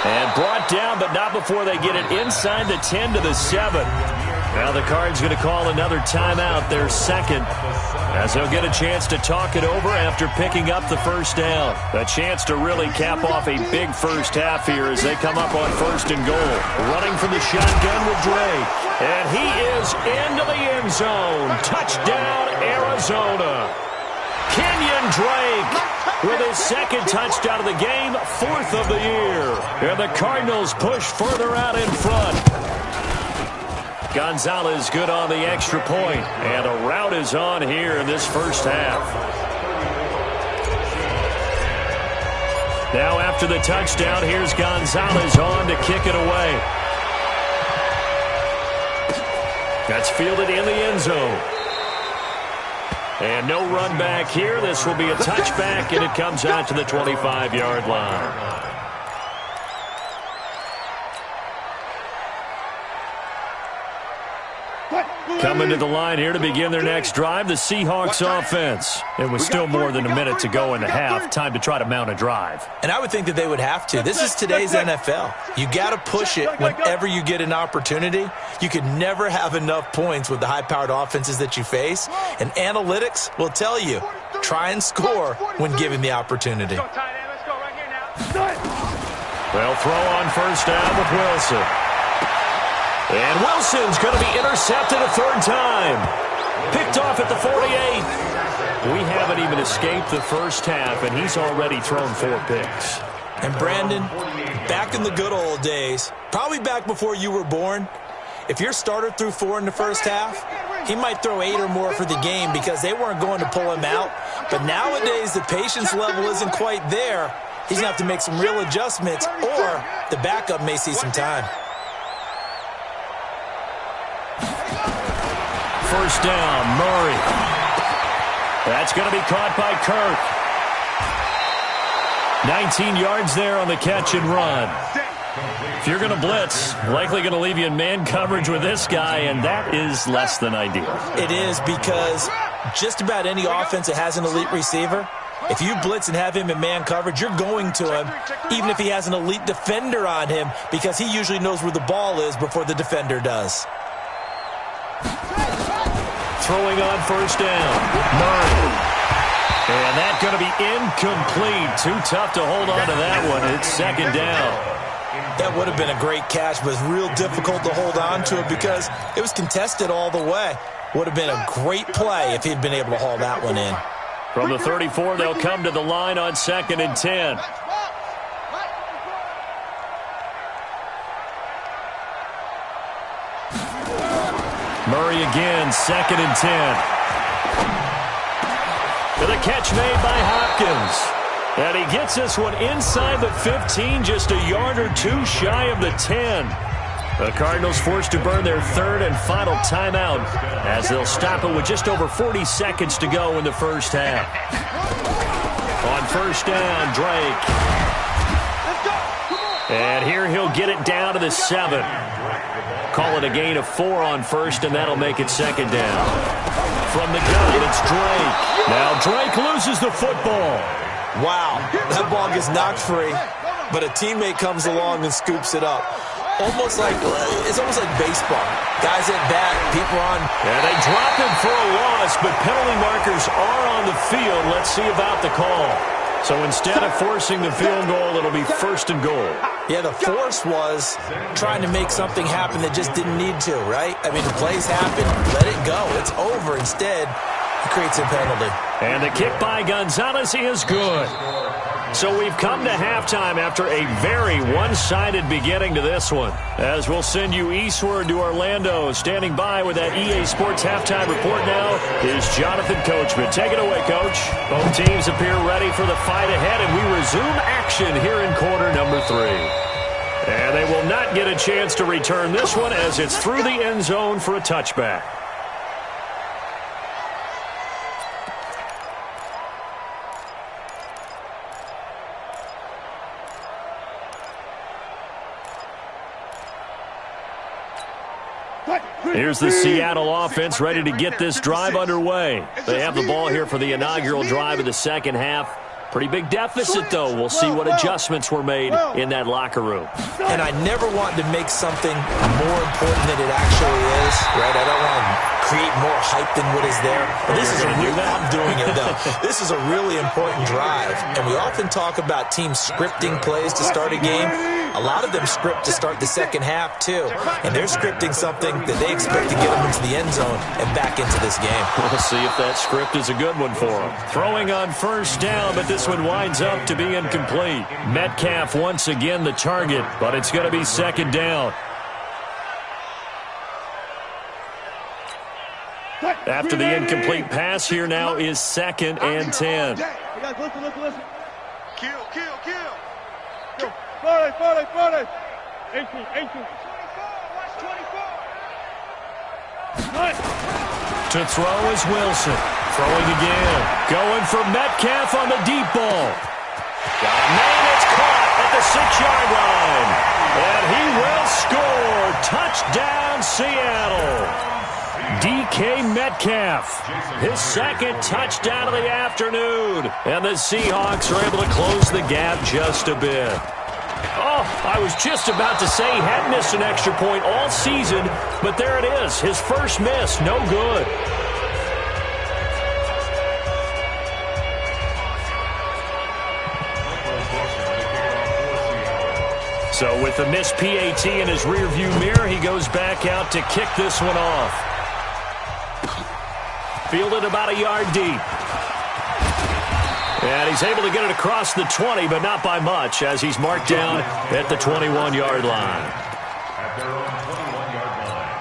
Speaker 5: And brought down, but not before they get it inside the 10 to the 7. Now the Cards going to call another timeout, their second, as they'll get a chance to talk it over after picking up the 1st down. A chance to really cap off a big first half here as they come up on 1st and goal. Running from the shotgun with Drake. And he is into the end zone. Touchdown, Arizona. Kenyon Drake with his 2nd touchdown of the game, 4th of the year. And the Cardinals push further out in front. Gonzalez good on the extra point, and a rout is on here in this first half. Now after the touchdown, here's Gonzalez on to kick it away. That's fielded in the end zone. And no run back here. This will be a touchback, and it comes out to the 25-yard line. Coming to the line here to begin their next drive, the Seahawks offense. It was still more than a minute to go in the half. Time to try to mount a drive.
Speaker 6: And I would think that they would have to. This is today's NFL. You got to push it whenever you get an opportunity. You can never have enough points with the high-powered offenses that you face. And analytics will tell you, try and score when given the opportunity.
Speaker 5: They'll throw on 1st down with Wilson. And Wilson's going to be intercepted a 3rd time. Picked off at the 48. We haven't even escaped the first half, and he's already thrown 4 picks.
Speaker 6: And Brandon, back in the good old days, probably back before you were born, if your starter threw 4 in the first half, he might throw 8 or more for the game because they weren't going to pull him out. But nowadays, the patience level isn't quite there. He's going to have to make some real adjustments, or the backup may see some time.
Speaker 5: 1st down, Murray. That's going to be caught by Kirk. 19 yards there on the catch and run. If you're going to blitz, likely going to leave you in man coverage with this guy, and that is less than ideal.
Speaker 6: It is, because just about any offense that has an elite receiver, if you blitz and have him in man coverage, you're going to him, even if he has an elite defender on him, because he usually knows where the ball is before the defender does.
Speaker 5: throwing on first down. Murray. And that's going to be incomplete. Too tough to hold on to that one. It's second down.
Speaker 6: That would have been a great catch, but it's real difficult to hold on to it because it was contested all the way. Would have been a great play if he'd been able to haul that one in.
Speaker 5: From the 34, they'll come to the line on 2nd and 10. Murray again, 2nd and 10. With a catch made by Hopkins. And he gets this one inside the 15, just a yard or two shy of the 10. The Cardinals forced to burn their 3rd and final timeout as they'll stop it with just over 40 seconds to go in the first half. On first down, Drake. And here he'll get it down to the 7. Call it a gain of 4 on first, and that'll make it second down. From the gun, it's Drake. Now Drake loses the football.
Speaker 6: Wow, that ball gets knocked free, but a teammate comes along and scoops it up. It's almost like baseball. Guys at bat, people on.
Speaker 5: And they drop him for a loss, but penalty markers are on the field. Let's see about the call. So instead of forcing the field goal, it'll be 1st and goal.
Speaker 6: Yeah, the force was trying to make something happen that just didn't need to, right? I mean, the plays happen, let it go. It's over. Instead, he creates a penalty.
Speaker 5: And the kick by Gonzalez is good. So we've come to halftime after a very one-sided beginning to this one. As we'll send you eastward to Orlando. Standing by with that EA Sports halftime report now is Jonathan Coachman. Take it away, Coach. Both teams appear ready for the fight ahead, and we resume action here in quarter number 3. And they will not get a chance to return this one as it's through the end zone for a touchback. Here's the Seattle offense ready to get this drive underway. They have the ball here for the inaugural drive of the second half. Pretty big deficit, though. We'll see what adjustments were made in that locker room.
Speaker 6: And I never want to make something more important than it actually is, right? I don't want to create more hype than what is there. But this is I'm doing it, though. This is a really important drive. And we often talk about teams scripting plays to start a game. A lot of them script to start the second half, too. And they're scripting something that they expect to get them into the end zone and back into this game.
Speaker 5: We'll see if that script is a good one for them. Throwing on first down, but this one winds up to be incomplete. Metcalf once again the target, but it's going to be second down. After the incomplete pass, here now is 2nd and 10.
Speaker 9: Listen. Kill. 40. 18.
Speaker 5: To throw is Wilson. Throwing again. Going for Metcalf on the deep ball. Got man, it's caught at the 6-yard line. And he will score. Touchdown, Seattle. DK Metcalf, his 2nd touchdown of the afternoon. And the Seahawks are able to close the gap just a bit. Oh, I was just about to say he hadn't missed an extra point all season, but there it is, his first miss, no good. So with the missed PAT in his rearview mirror, he goes back out to kick this one off. Fielded about a yard deep. And he's able to get it across the 20, but not by much, as he's marked down at the 21-yard line.
Speaker 7: At their own 21-yard line.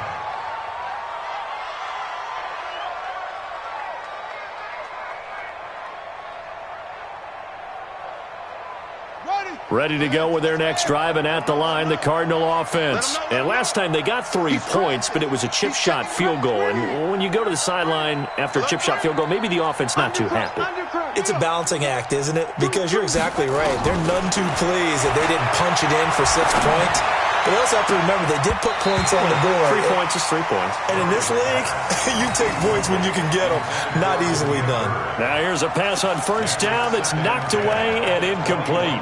Speaker 5: Ready to go with their next drive, and at the line, the Cardinal offense. And last time they got 3 points, but it was a chip shot field goal. And when you go to the sideline after a chip shot field goal, maybe the offense not too happy.
Speaker 6: It's a balancing act, isn't it? Because you're exactly right. They're none too pleased that they didn't punch it in for 6 points. But they also have to remember they did put points on the board.
Speaker 5: 3 points is 3 points.
Speaker 6: And in this league, you take points when you can get them. Not easily done.
Speaker 5: Now here's a pass on first down that's knocked away and incomplete.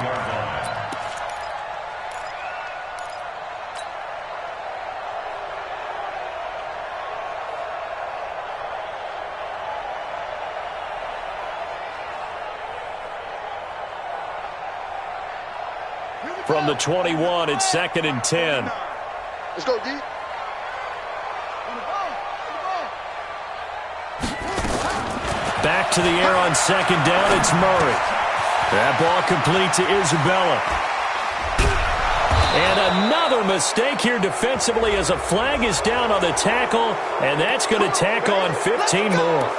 Speaker 5: From the 21, it's 2nd and 10.
Speaker 9: Let's go, D.
Speaker 5: Back to the air on 2nd down, it's Murray. That ball complete to Isabella. And another mistake here defensively as a flag is down on the tackle, and that's going to tack on 15 more.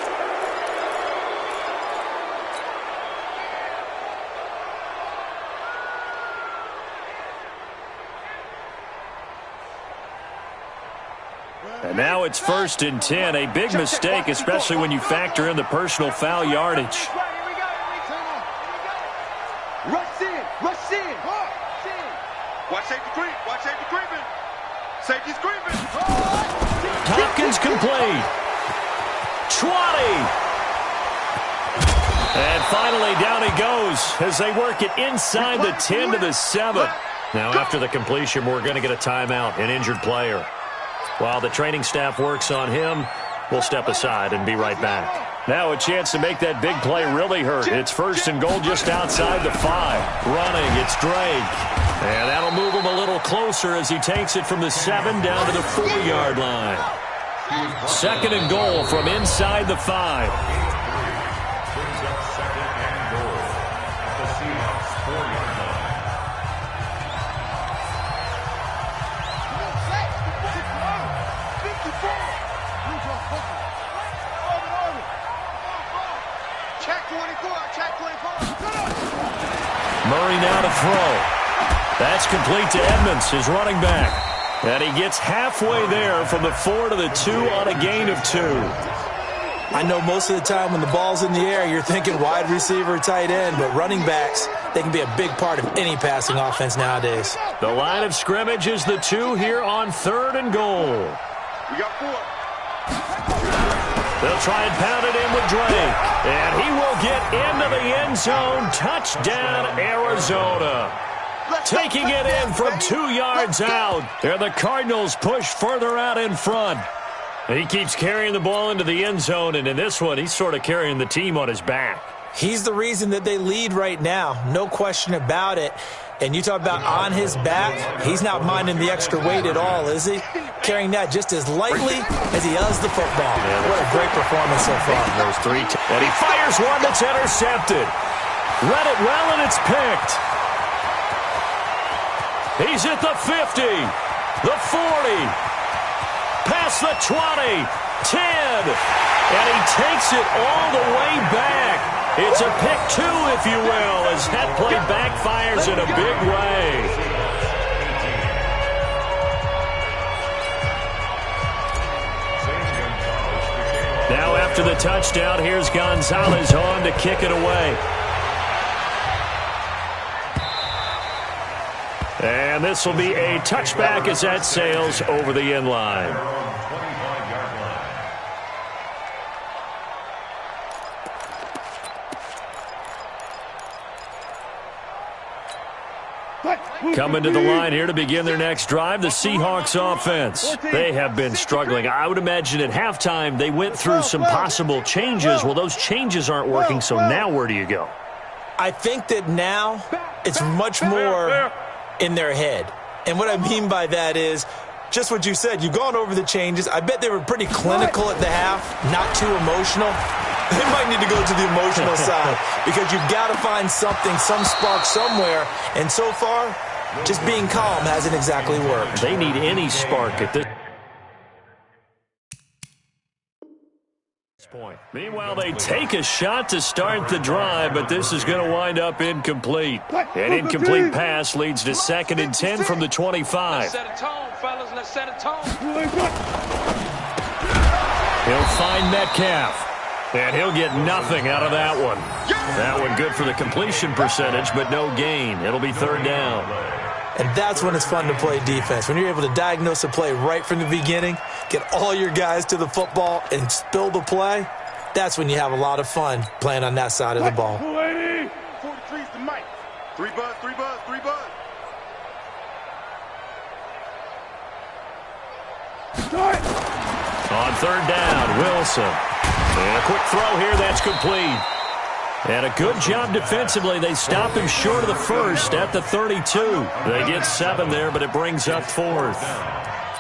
Speaker 5: And now it's 1st and 10. A big mistake, especially when you factor in the personal foul yardage.
Speaker 8: Rush in. Watch safety creep. Watch safety creeping. Safety's creeping.
Speaker 5: Hopkins complete. 20. And finally down he goes as they work it inside the 10 to the 7. Now after the completion, we're going to get a timeout, an injured player. While the training staff works on him, we'll step aside and be right back. Now a chance to make that big play really hurt. It's 1st and goal just outside the 5. Running, it's Drake. And that'll move him a little closer as he takes it from the 7 down to the 4-yard line. 2nd and goal from inside the 5.
Speaker 7: Brings up 2nd and goal at the Seahawks 4-yard line.
Speaker 5: Murray now to throw. That's complete to Edmonds, his running back. And he gets halfway there from the 4 to the 2 on a gain of 2.
Speaker 6: I know most of the time when the ball's in the air, you're thinking wide receiver, tight end, but running backs, they can be a big part of any passing offense nowadays.
Speaker 5: The line of scrimmage is the 2 here on 3rd and goal.
Speaker 8: We got 4.
Speaker 5: They'll try and pound it in with Drake. And he will get into the end zone. Touchdown, Arizona. Taking it in from 2 yards out. And the Cardinals push further out in front. He keeps carrying the ball into the end zone, and in this one, he's sort of carrying the team on his back.
Speaker 6: He's the reason that they lead right now. No question about it. And you talk about on his back, he's not minding the extra weight at all, is he? Carrying that just as lightly as he does the football. What a great performance so far.
Speaker 5: Those 3. And he fires one that's intercepted. Read it well, and it's picked. He's at the 50, the 40, past the 20, 10, and he takes it all the way back. It's a pick 2, if you will, as that play backfires in a big way. Now after the touchdown, here's Gonzalez on to kick it away. And this will be a touchback as that sails over the end line. Coming to the line here to begin their next drive, the Seahawks offense. They have been struggling. I would imagine at halftime they went through some possible changes. Well, those changes aren't working, so now where do you go?
Speaker 6: I think that now it's much more in their head. And what I mean by that is just what you said. You've gone over the changes. I bet they were pretty clinical at the half, not too emotional. They might need to go to the emotional side because you've got to find something, some spark somewhere. And so far, just being calm hasn't exactly worked.
Speaker 5: They need any spark at this point. Meanwhile, they take a shot to start the drive, but this is going to wind up incomplete. An incomplete pass leads to 2nd and 10 from the 25.
Speaker 8: Let's set a tone, fellas. Let's set a tone.
Speaker 5: He'll find Metcalf. And he'll get nothing out of that one. That one good for the completion percentage, but no gain. It'll be 3rd down.
Speaker 6: And that's when it's fun to play defense. When you're able to diagnose a play right from the beginning, get all your guys to the football, and spill the play, that's when you have a lot of fun playing on that side of the ball.
Speaker 8: 43's the mic. 3 buzz, 3 buzz, 3 buzz. On
Speaker 5: 3rd down, Wilson. And a quick throw here, that's complete. And a good job defensively. They stop him short of the first at the 32. They get 7 there, but it brings up 4th.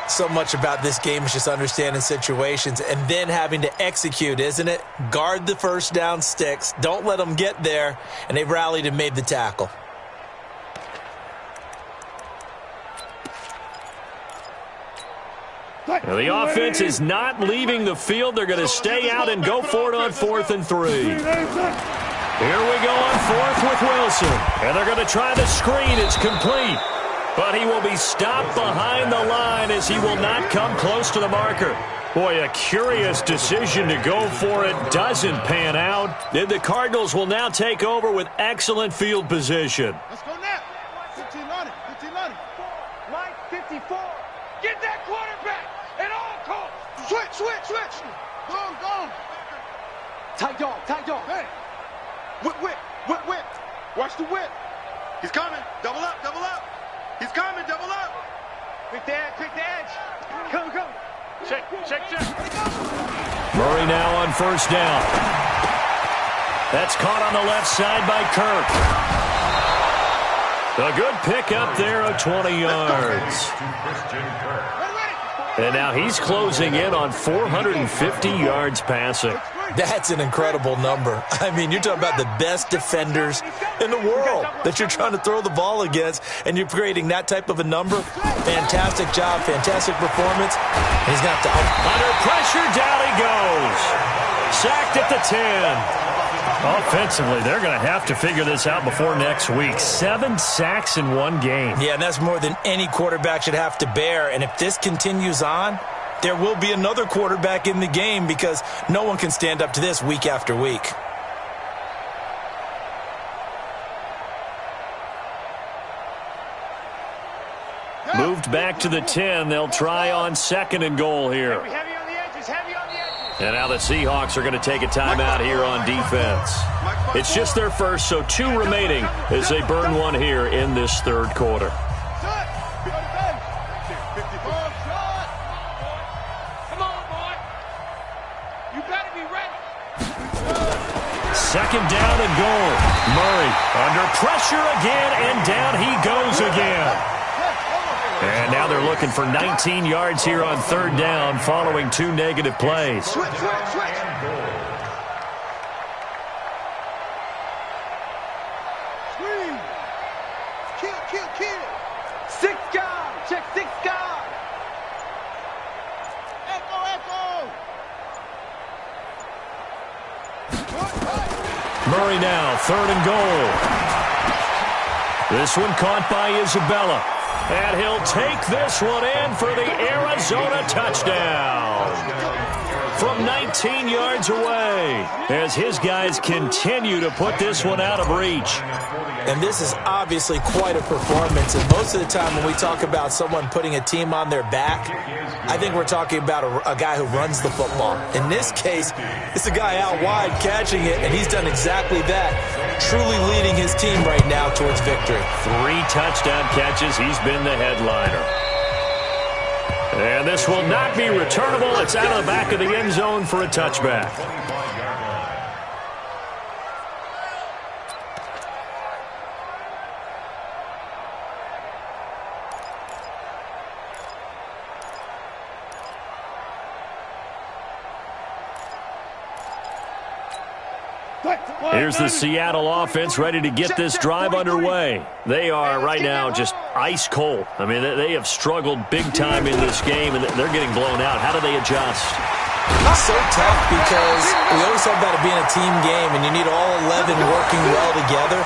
Speaker 6: So much about this game is just understanding situations and then having to execute, isn't it? Guard the first down sticks. Don't let them get there. And they rallied and made the tackle.
Speaker 5: Now the offense is not leaving the field. They're going to stay out and go for it on 4th and 3. Here we go on 4th with Wilson. And they're going to try the screen. It's complete. But he will be stopped behind the line as he will not come close to the marker. Boy, a curious decision to go for it. Doesn't pan out. And the Cardinals will now take over with excellent field position.
Speaker 8: Let's go now. 15 on it. 15 on it. Line 54. Get that quarterback at all costs. Switch. Go. Tight dog. Hey. Whip. Watch the whip. He's coming. Double up. He's coming. Double up. Pick the edge. Come. Check.
Speaker 5: Murray now on first down. That's caught on the left side by Kirk. A good pickup there of 20 yards. And now he's closing in on 450 yards passing.
Speaker 6: That's an incredible number. I mean, you're talking about the best defenders in the world that you're trying to throw the ball against, and you're creating that type of a number. Fantastic job, fantastic performance. And he's going to have to...
Speaker 5: Under pressure, down he goes. Sacked at the 10. Offensively, they're going to have to figure this out before next week. 7 sacks in one game.
Speaker 6: Yeah, and that's more than any quarterback should have to bear. And if this continues on, there will be another quarterback in the game because no one can stand up to this week after week.
Speaker 5: Moved back to the 10. They'll try on 2nd and goal here.
Speaker 8: Heavy on the edges.
Speaker 5: And now the Seahawks are going to take a timeout here on defense. It's just their first, so 2 remaining as they burn one here in this 3rd quarter.
Speaker 8: Come on, boy. You better be ready.
Speaker 5: 2nd down and goal. Murray under pressure again, and down he goes again. And now they're looking for 19 yards here on 3rd down following 2 negative plays.
Speaker 8: Switch. Screen. Kill. 6 guys. Check 6 guys. Echo.
Speaker 5: Murray now, 3rd and goal. This one caught by Isabella. And he'll take this one in for the Arizona touchdown. From 19 yards away as his guys continue to put this one out of reach.
Speaker 6: And this is obviously quite a performance. And most of the time when we talk about someone putting a team on their back, I think we're talking about a guy who runs the football. In this case, it's a guy out wide catching it, and he's done exactly that, truly leading his team right now towards victory.
Speaker 5: 3 touchdown catches. He's been the headliner. And this will not be returnable. It's out of the back of the end zone for a touchback. Here's the Seattle offense ready to get this drive underway. They are right now just ice cold. I mean, they have struggled big time in this game, and they're getting blown out. How do they adjust?
Speaker 6: So tough because we always talk about it being a team game, and you need all 11 working well together.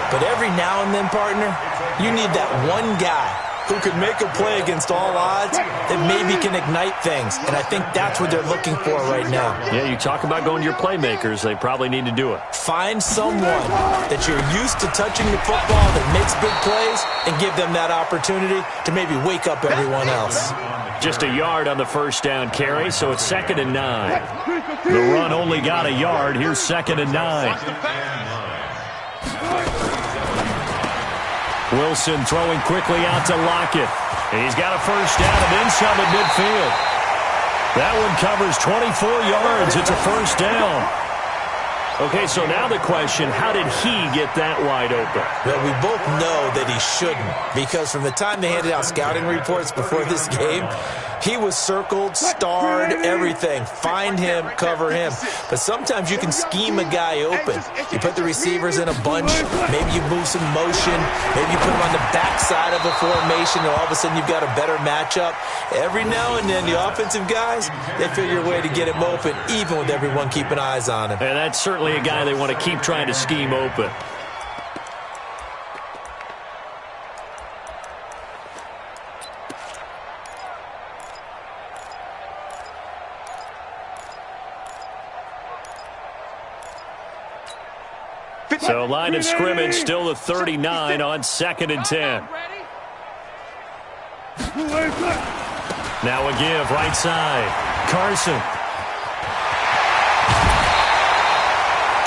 Speaker 6: But every now and then, partner, you need that one guy who can make a play against all odds that maybe can ignite things. And I think that's what they're looking for right now.
Speaker 5: Yeah, you talk about going to your playmakers. They probably need to do it.
Speaker 6: Find someone that you're used to touching the football that makes big plays and give them that opportunity to maybe wake up everyone else.
Speaker 5: Just a yard on the first down carry, so it's 2nd and 9. The run only got a yard. Here's 2nd and 9. Wilson throwing quickly out to Lockett. He's got a first down and then some at midfield. That one covers 24 yards. It's a first down. Okay, so now the question, how did he get that wide open?
Speaker 6: Well, we both know that he shouldn't, because from the time they handed out scouting reports before this game, he was circled, starred, everything. Find him, cover him. But sometimes you can scheme a guy open. You put the receivers in a bunch. Maybe you move some motion. Maybe you put him on the backside of a formation, and all of a sudden you've got a better matchup. Every now and then, the offensive guys, they figure a way to get him open, even with everyone keeping eyes on him.
Speaker 5: And that's certainly a guy they want to keep trying to scheme open. So line of scrimmage still the 39 on 2nd and 10. Now a give right side. Carson.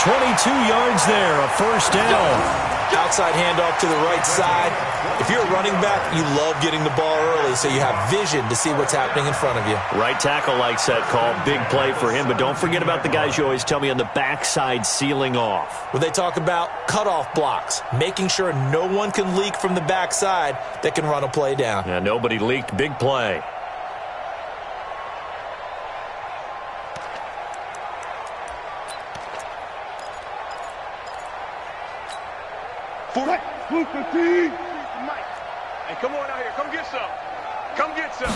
Speaker 5: 22 yards there, a first down.
Speaker 6: Outside handoff to the right side. If you're a running back, you love getting the ball early so you have vision to see what's happening in front of you.
Speaker 5: Right tackle likes that call. Big play for him, but don't forget about the guys you always tell me on the backside sealing off.
Speaker 6: When they talk about cutoff blocks, making sure no one can leak from the backside that can run a play down.
Speaker 5: Yeah, nobody leaked. Big play.
Speaker 9: Hey, come on out here. Come get some. Come get some.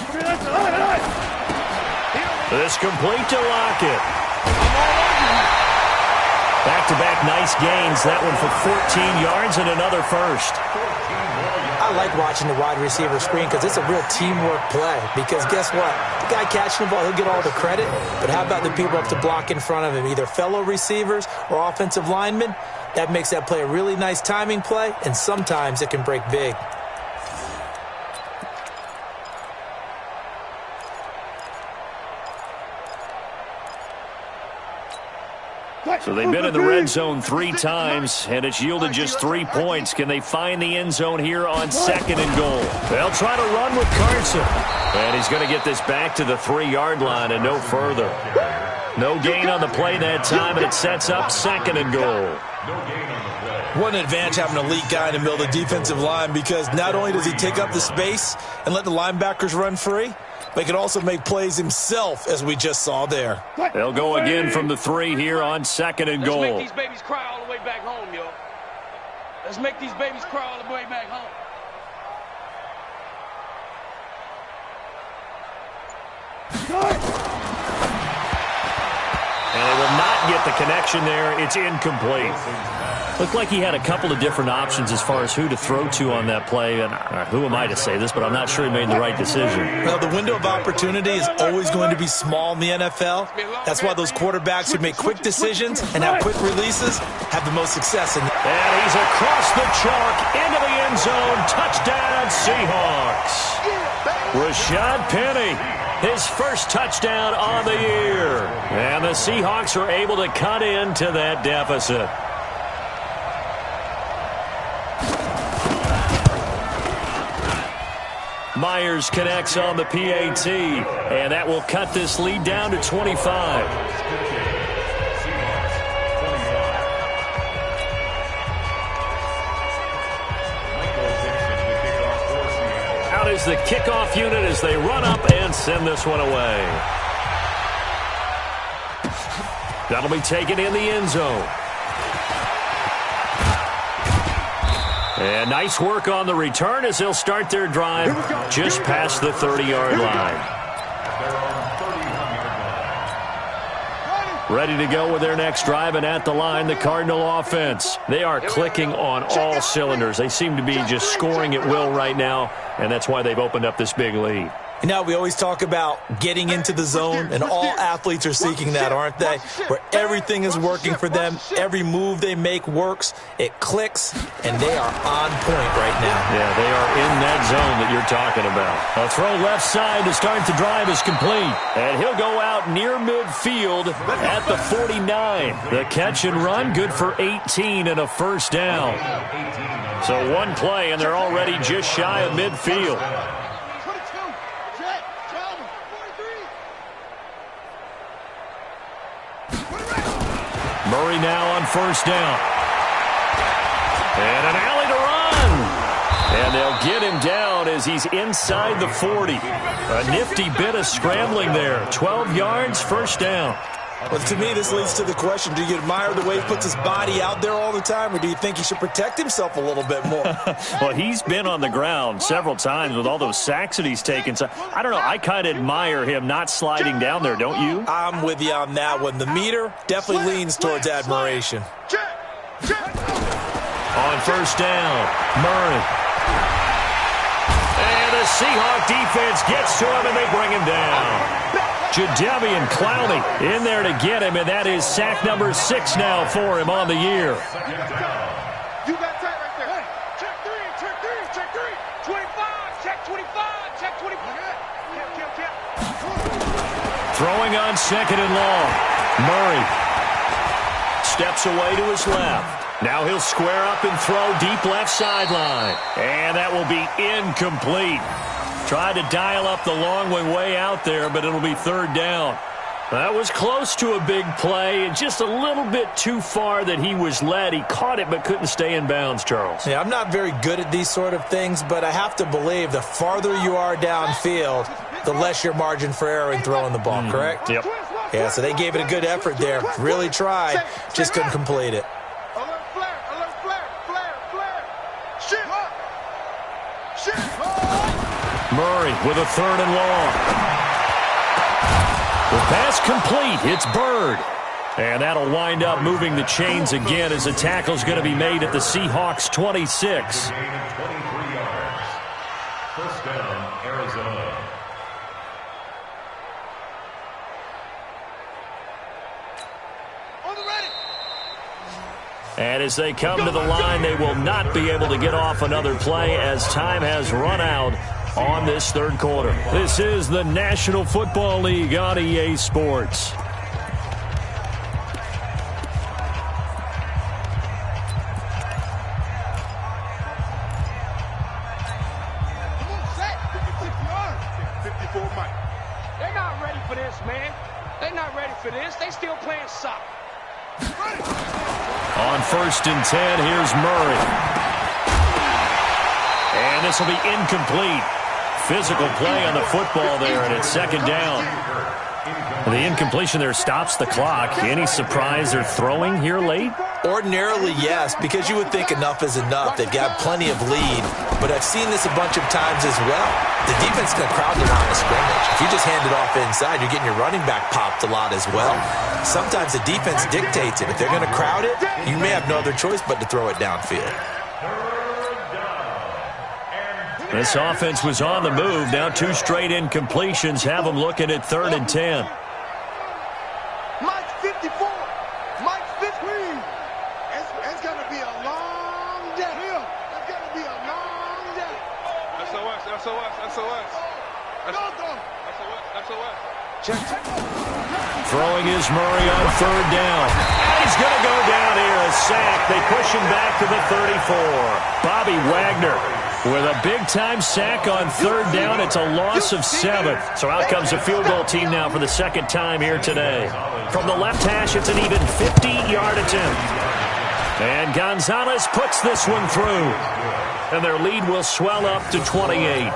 Speaker 5: This complete to Lockett. Back-to-back nice gains. That one for 14 yards and another first.
Speaker 6: I like watching the wide receiver screen because it's a real teamwork play. Because guess what? The guy catching the ball, he'll get all the credit. But how about the people up to block in front of him, either fellow receivers or offensive linemen? That makes that play a really nice timing play, and sometimes it can break big.
Speaker 5: So they've been in the red zone 3 times, and it's yielded just 3 points. Can they find the end zone here on 2nd and goal? They'll try to run with Carson. And he's going to get this back to the 3-yard line and no further. No gain on the play that time, and it sets up 2nd and goal.
Speaker 6: What an advantage having an elite guy in the middle of the defensive line, because not only does he take up the space and let the linebackers run free, but he can also make plays himself, as we just saw there.
Speaker 5: They'll go again from the 3 here on 2nd and goal.
Speaker 10: Let's make these babies cry all the way back home, yo. Let's make these babies cry all the way back home.
Speaker 5: And they will not get the connection there. It's incomplete. Looked like he had a couple of different options as far as who to throw to on that play. And who am I to say this, but I'm not sure he made the right decision.
Speaker 6: Well, the window of opportunity is always going to be small in the NFL. That's why those quarterbacks who make quick decisions and have quick releases have the most success.
Speaker 5: And he's across the chalk into the end zone. Touchdown, Seahawks. Rashad Penny, his first touchdown on the year. And the Seahawks are able to cut into that deficit. Myers connects on the PAT, and that will cut this lead down to 25. Out is the kickoff unit as they run up and send this one away. That'll be taken in the end zone. And nice work on the return as they'll start their drive just past the 30-yard line. Ready to go with their next drive, and at the line, the Cardinal offense. They are clicking on all cylinders. They seem to be just scoring at will right now, and that's why they've opened up this big lead.
Speaker 6: You know, we always talk about getting into the zone, and all athletes are seeking that, aren't they? Where everything is working for them, every move they make works, it clicks, and they are on point right now.
Speaker 5: Yeah, they are in that zone that you're talking about. A throw left side to start the drive is complete, and he'll go out near midfield at the 49. The catch and run, good for 18 and a first down. So one play, and they're already just shy of midfield. Murray now on first down. And an alley to run. And they'll get him down as he's inside the 40. A nifty bit of scrambling there. 12 yards, first down.
Speaker 6: Well, to me, this leads to the question, do you admire the way he puts his body out there all the time, or do you think he should protect himself a little bit more?
Speaker 5: Well, he's been on the ground several times with all those sacks that he's taken. So, I don't know, I kind of admire him not sliding down there, don't you?
Speaker 6: I'm with you on that one. The meter definitely leans towards admiration.
Speaker 5: On first down, Murray. And the Seahawk defense gets to him, and they bring him down. Jadeveon Clowney in there to get him, and that is sack number 6 now for him on the year.
Speaker 8: You got tight right there. Hey, check 3, check 3, check 3. 25, check 25, check 25. Cap.
Speaker 5: Throwing on second and long. Murray steps away to his left. Now he'll square up and throw deep left sideline. And that will be incomplete. Tried to dial up the long way out there, but it'll be third down. That was close to a big play, and just a little bit too far that he was led. He caught it but couldn't stay in bounds, Charles.
Speaker 6: Yeah, I'm not very good at these sort of things, but I have to believe the farther you are downfield, the less your margin for error in throwing the ball, correct?
Speaker 5: Yep.
Speaker 6: Yeah, so they gave it a good effort there. Really tried, just couldn't complete it.
Speaker 8: Alert flare. Shit.
Speaker 5: Murray with a third and long. The pass complete. It's Bird. And that'll wind up moving the chains again as the tackle's going to be made at the Seahawks 26.
Speaker 7: Gain of 23 yards. First down, Arizona.
Speaker 8: On the ready.
Speaker 5: And as they come to the line, they will not be able to get off another play as time has run out on this third quarter. This is the National Football League on EA Sports.
Speaker 10: They're not ready for this, man. They're not ready for this. They still playing soccer.
Speaker 5: On first and 10, here's Murray. And this will be incomplete. Physical play on the football there, and it's second down. The incompletion there stops the clock. Any surprise they're throwing here late?
Speaker 6: Ordinarily, yes, because you would think enough is enough. They've got plenty of lead, but I've seen this a bunch of times as well. The defense is going to crowd the line of scrimmage. If you just hand it off inside, you're getting your running back popped a lot as well. Sometimes the defense dictates it. If they're going to crowd it, you may have no other choice but to throw it downfield.
Speaker 5: This offense was on the move. Now 2 straight incompletions have them looking at 3rd and 10.
Speaker 8: Mike 54. Mike 15. It's going to be a long day. It's going to be a long day. SOS. Check.
Speaker 5: Throwing is Murray on 3rd down. And he's going to go down here. A sack. They push him back to the 34. Bobby Wagner with a big-time sack on 3rd down. It's a loss of 7. So out comes the field goal team now for the second time here today. From the left hash, it's an even 50-yard attempt. And Gonzalez puts this one through. And their lead will swell up to 28.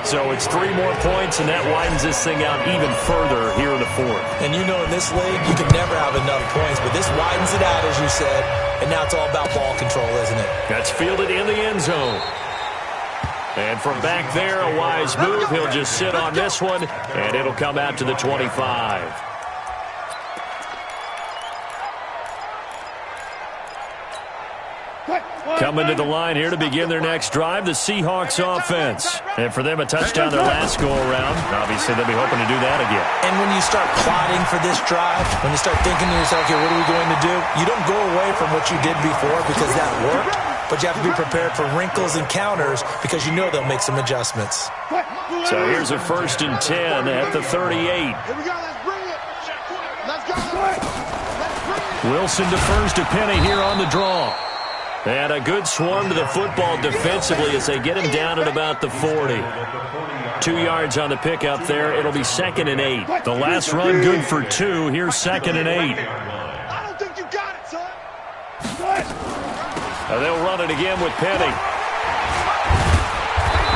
Speaker 5: So it's 3 more points, and that widens this thing out even further here in the 4th.
Speaker 6: And you know in this league, you can never have enough points, but this widens it out, as you said, and now it's all about ball control, isn't it?
Speaker 5: That's fielded in the end zone. And from back there, a wise move. He'll just sit on this one, and it'll come out to the 25. Coming to the line here to begin their next drive, the Seahawks offense. And for them, a touchdown their last go-around. Obviously, they'll be hoping to do that again.
Speaker 6: And when you start plotting for this drive, when you start thinking to yourself, okay, what are we going to do? You don't go away from what you did before because that worked, but you have to be prepared for wrinkles and counters because you know they'll make some adjustments.
Speaker 5: So here's a 1st and 10 at the 38.
Speaker 8: Here we go. Let's bring it. Let's go.
Speaker 5: Wilson defers to Penny here on the draw. And a good swarm to the football defensively as they get him down at about the 40. 2 yards on the pickup there. It'll be 2nd and 8. The last run good for 2. Here's 2nd and 8.
Speaker 8: I don't think you got it.
Speaker 5: They'll run it again with Penny.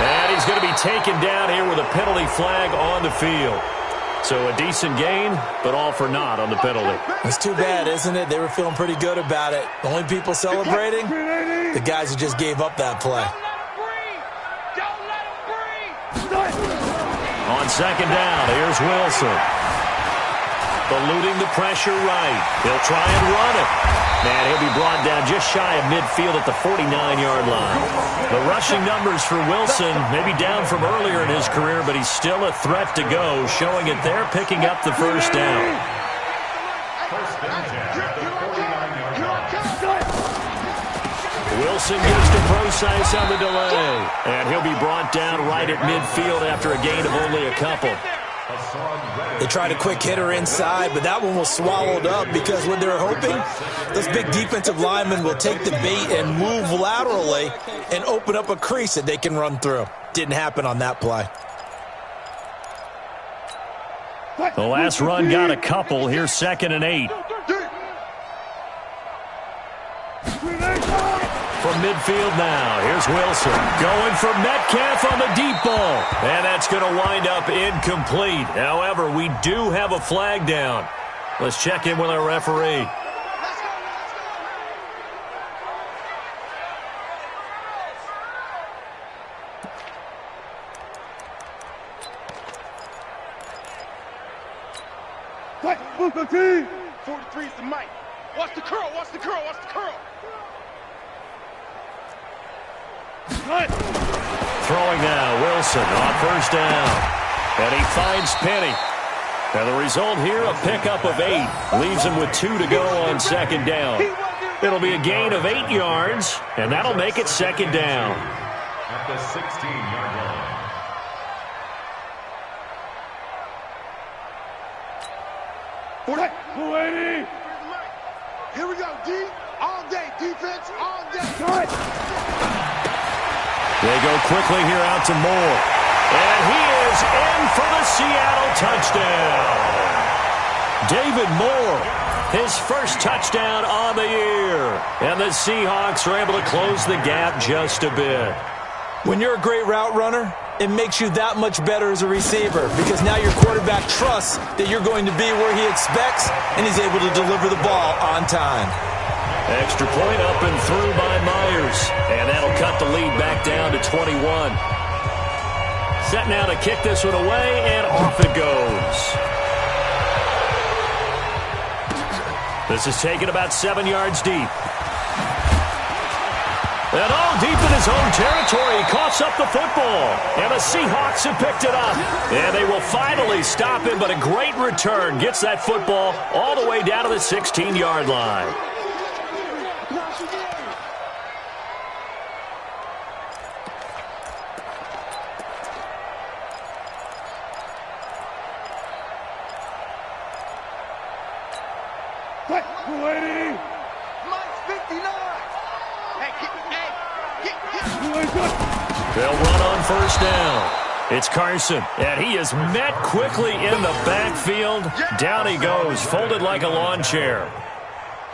Speaker 5: And he's going to be taken down here with a penalty flag on the field. So a decent gain, but all for naught on the penalty.
Speaker 6: It's too bad, isn't it? They were feeling pretty good about it. The only people celebrating, the guys who just gave up that play.
Speaker 5: On second down, here's Wilson. Eluding the pressure right. He'll try and run it. Man, he'll be brought down just shy of midfield at the 49-yard line. The rushing numbers for Wilson may be down from earlier in his career, but he's still a threat to go, showing it there, picking up the first down.
Speaker 7: First and 10 at the 49-yard line.
Speaker 5: Wilson gives to Procise on the delay, and he'll be brought down right at midfield after a gain of only a couple.
Speaker 6: They tried a quick hitter inside, but that one was swallowed up because what they're hoping, those big defensive linemen will take the bait and move laterally and open up a crease that they can run through. Didn't happen on that play.
Speaker 5: The last run got a couple. Here's 2nd and 8. From midfield now, here's Wilson going for Metcalf on the deep ball. And that's going to wind up incomplete. However, we do have a flag down. Let's check in with our referee.
Speaker 8: Move the team. 43 is the mic. Watch the curl, watch the curl, watch the curl.
Speaker 5: Throwing now, Wilson on first down. And he finds Penny. And the result here, a pickup of 8. Leaves him with 2 to go on second down. It'll be a gain of 8 yards, and that'll make it second down.
Speaker 7: At the 16-yard line.
Speaker 8: Here we go, D. All day. Defense, all day.
Speaker 5: They go quickly here out to Moore. And he is in for the Seattle touchdown. David Moore, his first touchdown on the year. And the Seahawks are able to close the gap just a bit.
Speaker 6: When you're a great route runner, it makes you that much better as a receiver because now your quarterback trusts that you're going to be where he expects, and he's able to deliver the ball on time.
Speaker 5: Extra point up and through by Myers. And that'll cut the lead back down to 21. Set now to kick this one away, and off it goes. This is taken about 7 yards deep. And all deep in his own territory, he coughs up the football. And the Seahawks have picked it up. And they will finally stop him, but a great return gets that football all the way down to the 16-yard line. They'll run on first down. It's Carson, and he is met quickly in the backfield. Down he goes, folded like a lawn chair.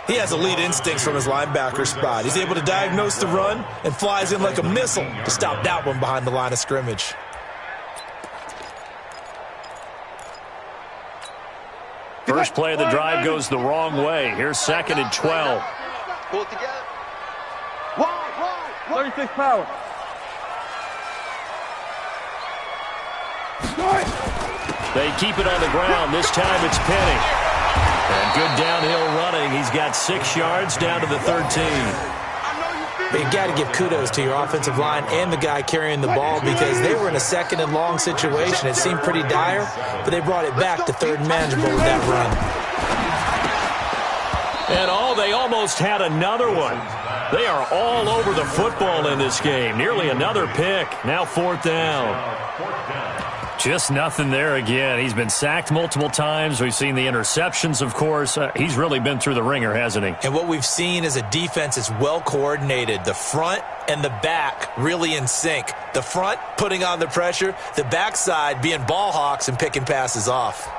Speaker 6: He has elite instincts from his linebacker spot. He's able to diagnose the run and flies in like a missile to stop that one behind the line of scrimmage.
Speaker 5: First play of the drive goes the wrong way. Here's 2nd and 12.
Speaker 8: Pull it together. 36 power.
Speaker 5: They keep it on the ground. This time it's Penny. And good downhill running. He's got 6 yards down to the 13.
Speaker 6: But you got to give kudos to your offensive line and the guy carrying the ball because they were in a 2nd and long situation. It seemed pretty dire, but they brought it back to 3rd and manageable with that run.
Speaker 5: And they almost had another one. They are all over the football in this game. Nearly another pick. Now 4th down. Just nothing there again. He's been sacked multiple times. We've seen the interceptions, of course. He's really been through the ringer, hasn't he?
Speaker 6: And what we've seen is a defense that's well coordinated. The front and the back really in sync. The front putting on the pressure. The backside being ball hawks and picking passes off.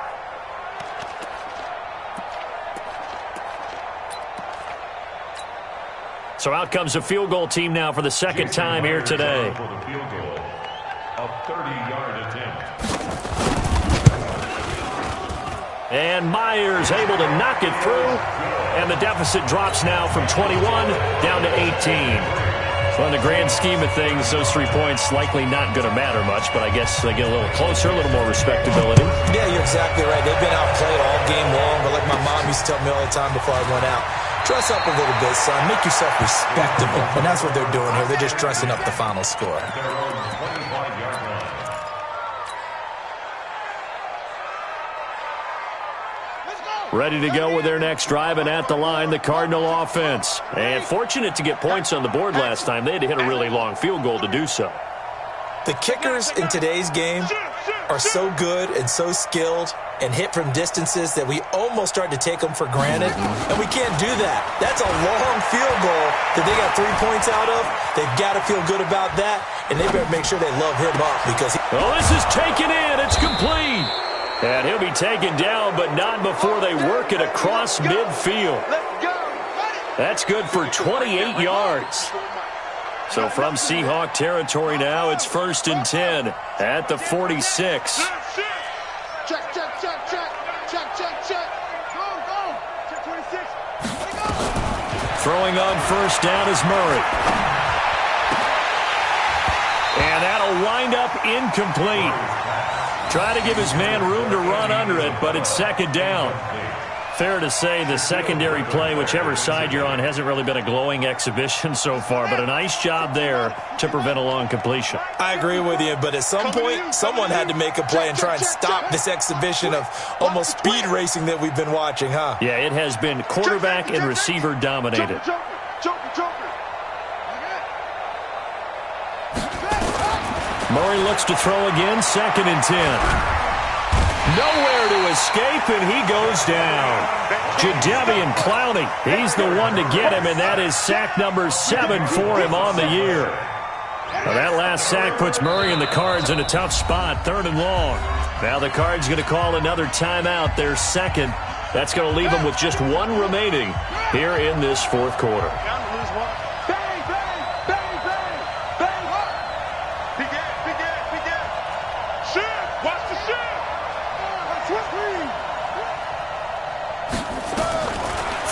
Speaker 5: So out comes a field goal team now for the second time here today.
Speaker 7: For the field goal, a 30-yard attempt.
Speaker 5: And Myers able to knock it through, and the deficit drops now from 21 down to 18. So in the grand scheme of things, those 3 points likely not going to matter much, but I guess they get a little closer, a little more respectability.
Speaker 6: Yeah, you're exactly right. They've been outplayed all game long, but like my mom used to tell me all the time before I went out, dress up a little bit, son. Make yourself respectable. And that's what they're doing here. They're just dressing up the final score.
Speaker 5: Ready to go with their next drive, and at the line, the Cardinal offense. And fortunate to get points on the board last time. They had to hit a really long field goal to do so.
Speaker 6: The kickers in today's game are so good and so skilled and hit from distances that we almost start to take them for granted, and we can't do that. That's a long field goal that they got 3 points out of. They've got to feel good about that, and they better make sure they love him up because
Speaker 5: well, this is taken in. It's complete. And he'll be taken down, but not before they work it across midfield. That's good for 28 yards. So from Seahawk territory now, it's 1st and 10 at the 46.
Speaker 8: Check. Go. Check 26.
Speaker 5: Throwing on first down is Murray. And that'll wind up incomplete. Try to give his man room to run under it, but it's 2nd down. Fair to say the secondary play, whichever side you're on, hasn't really been a glowing exhibition so far, but a nice job there to prevent a long completion.
Speaker 6: I agree with you, but at some point, someone had to make a play and try and stop this exhibition of almost speed racing that we've been watching, huh?
Speaker 5: Yeah, it has been quarterback and receiver dominated. Murray looks to throw again, 2nd and 10. Nowhere to escape, and he goes down. Jadeveon Clowney, he's the one to get him, and that is sack number 7 for him on the year. Well, that last sack puts Murray and the Cards in a tough spot, 3rd and long. Now the Cards going to call another timeout, their second. That's going to leave them with just 1 remaining here in this 4th quarter.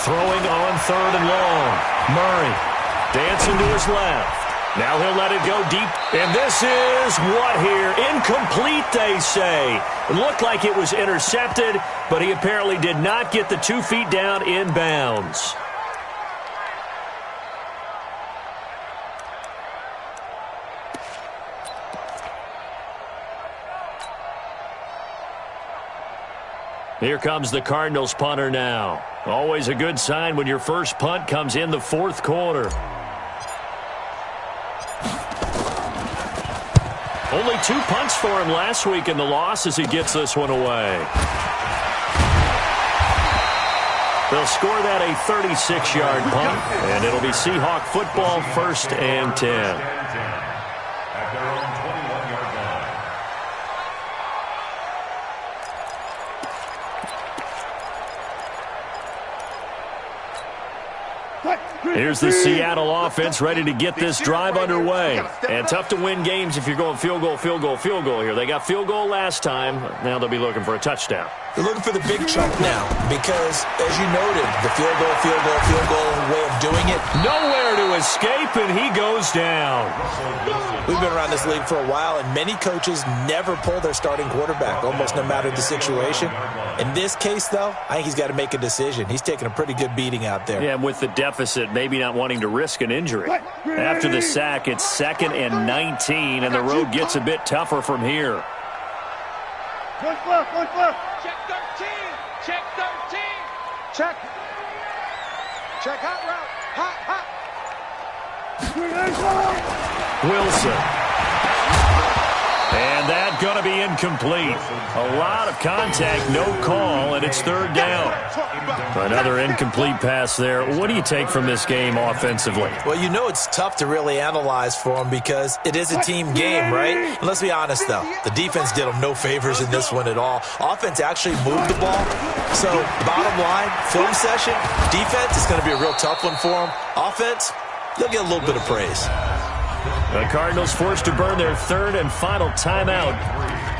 Speaker 5: Throwing on 3rd and long. Murray dancing to his left. Now he'll let it go deep. And this is what here? Incomplete, they say. It looked like it was intercepted, but he apparently did not get the 2 feet down in bounds. Here comes the Cardinals punter now. Always a good sign when your first punt comes in the 4th quarter. Only 2 punts for him last week in the loss as he gets this one away. They'll score that a 36-yard punt, and it'll be Seahawk football, 1st and 10.
Speaker 7: At their own 21-yard line.
Speaker 5: Here's the Seattle offense ready to get this drive underway. And tough to win games if you're going field goal here. They got field goal last time. Now they'll be looking for a touchdown.
Speaker 6: They're looking for the big chunk now because, as you noted, the field goal way of doing it.
Speaker 5: Nowhere to escape, and he goes down.
Speaker 6: We've been around this league for a while, and many coaches never pull their starting quarterback, almost no matter the situation. In this case, though, I think he's got to make a decision. He's taking a pretty good beating out there.
Speaker 5: Yeah, and with the deficit, maybe not wanting to risk an injury. After the sack, it's 2nd and 19, and the road gets a bit tougher from here.
Speaker 8: One left. Check 13. Check 13. Check. Check hot
Speaker 5: route. Wilson. And that going to be incomplete. A lot of contact, no call, and it's 3rd down. Another incomplete pass there. What do you take from this game offensively?
Speaker 6: Well, you know it's tough to really analyze for them because it is a team game, right? And let's be honest, though. The defense did them no favors in this one at all. Offense actually moved the ball. So, bottom line, film session, defense is going to be a real tough one for them. Offense, they'll get a little bit of praise.
Speaker 5: The Cardinals forced to burn their third and final timeout.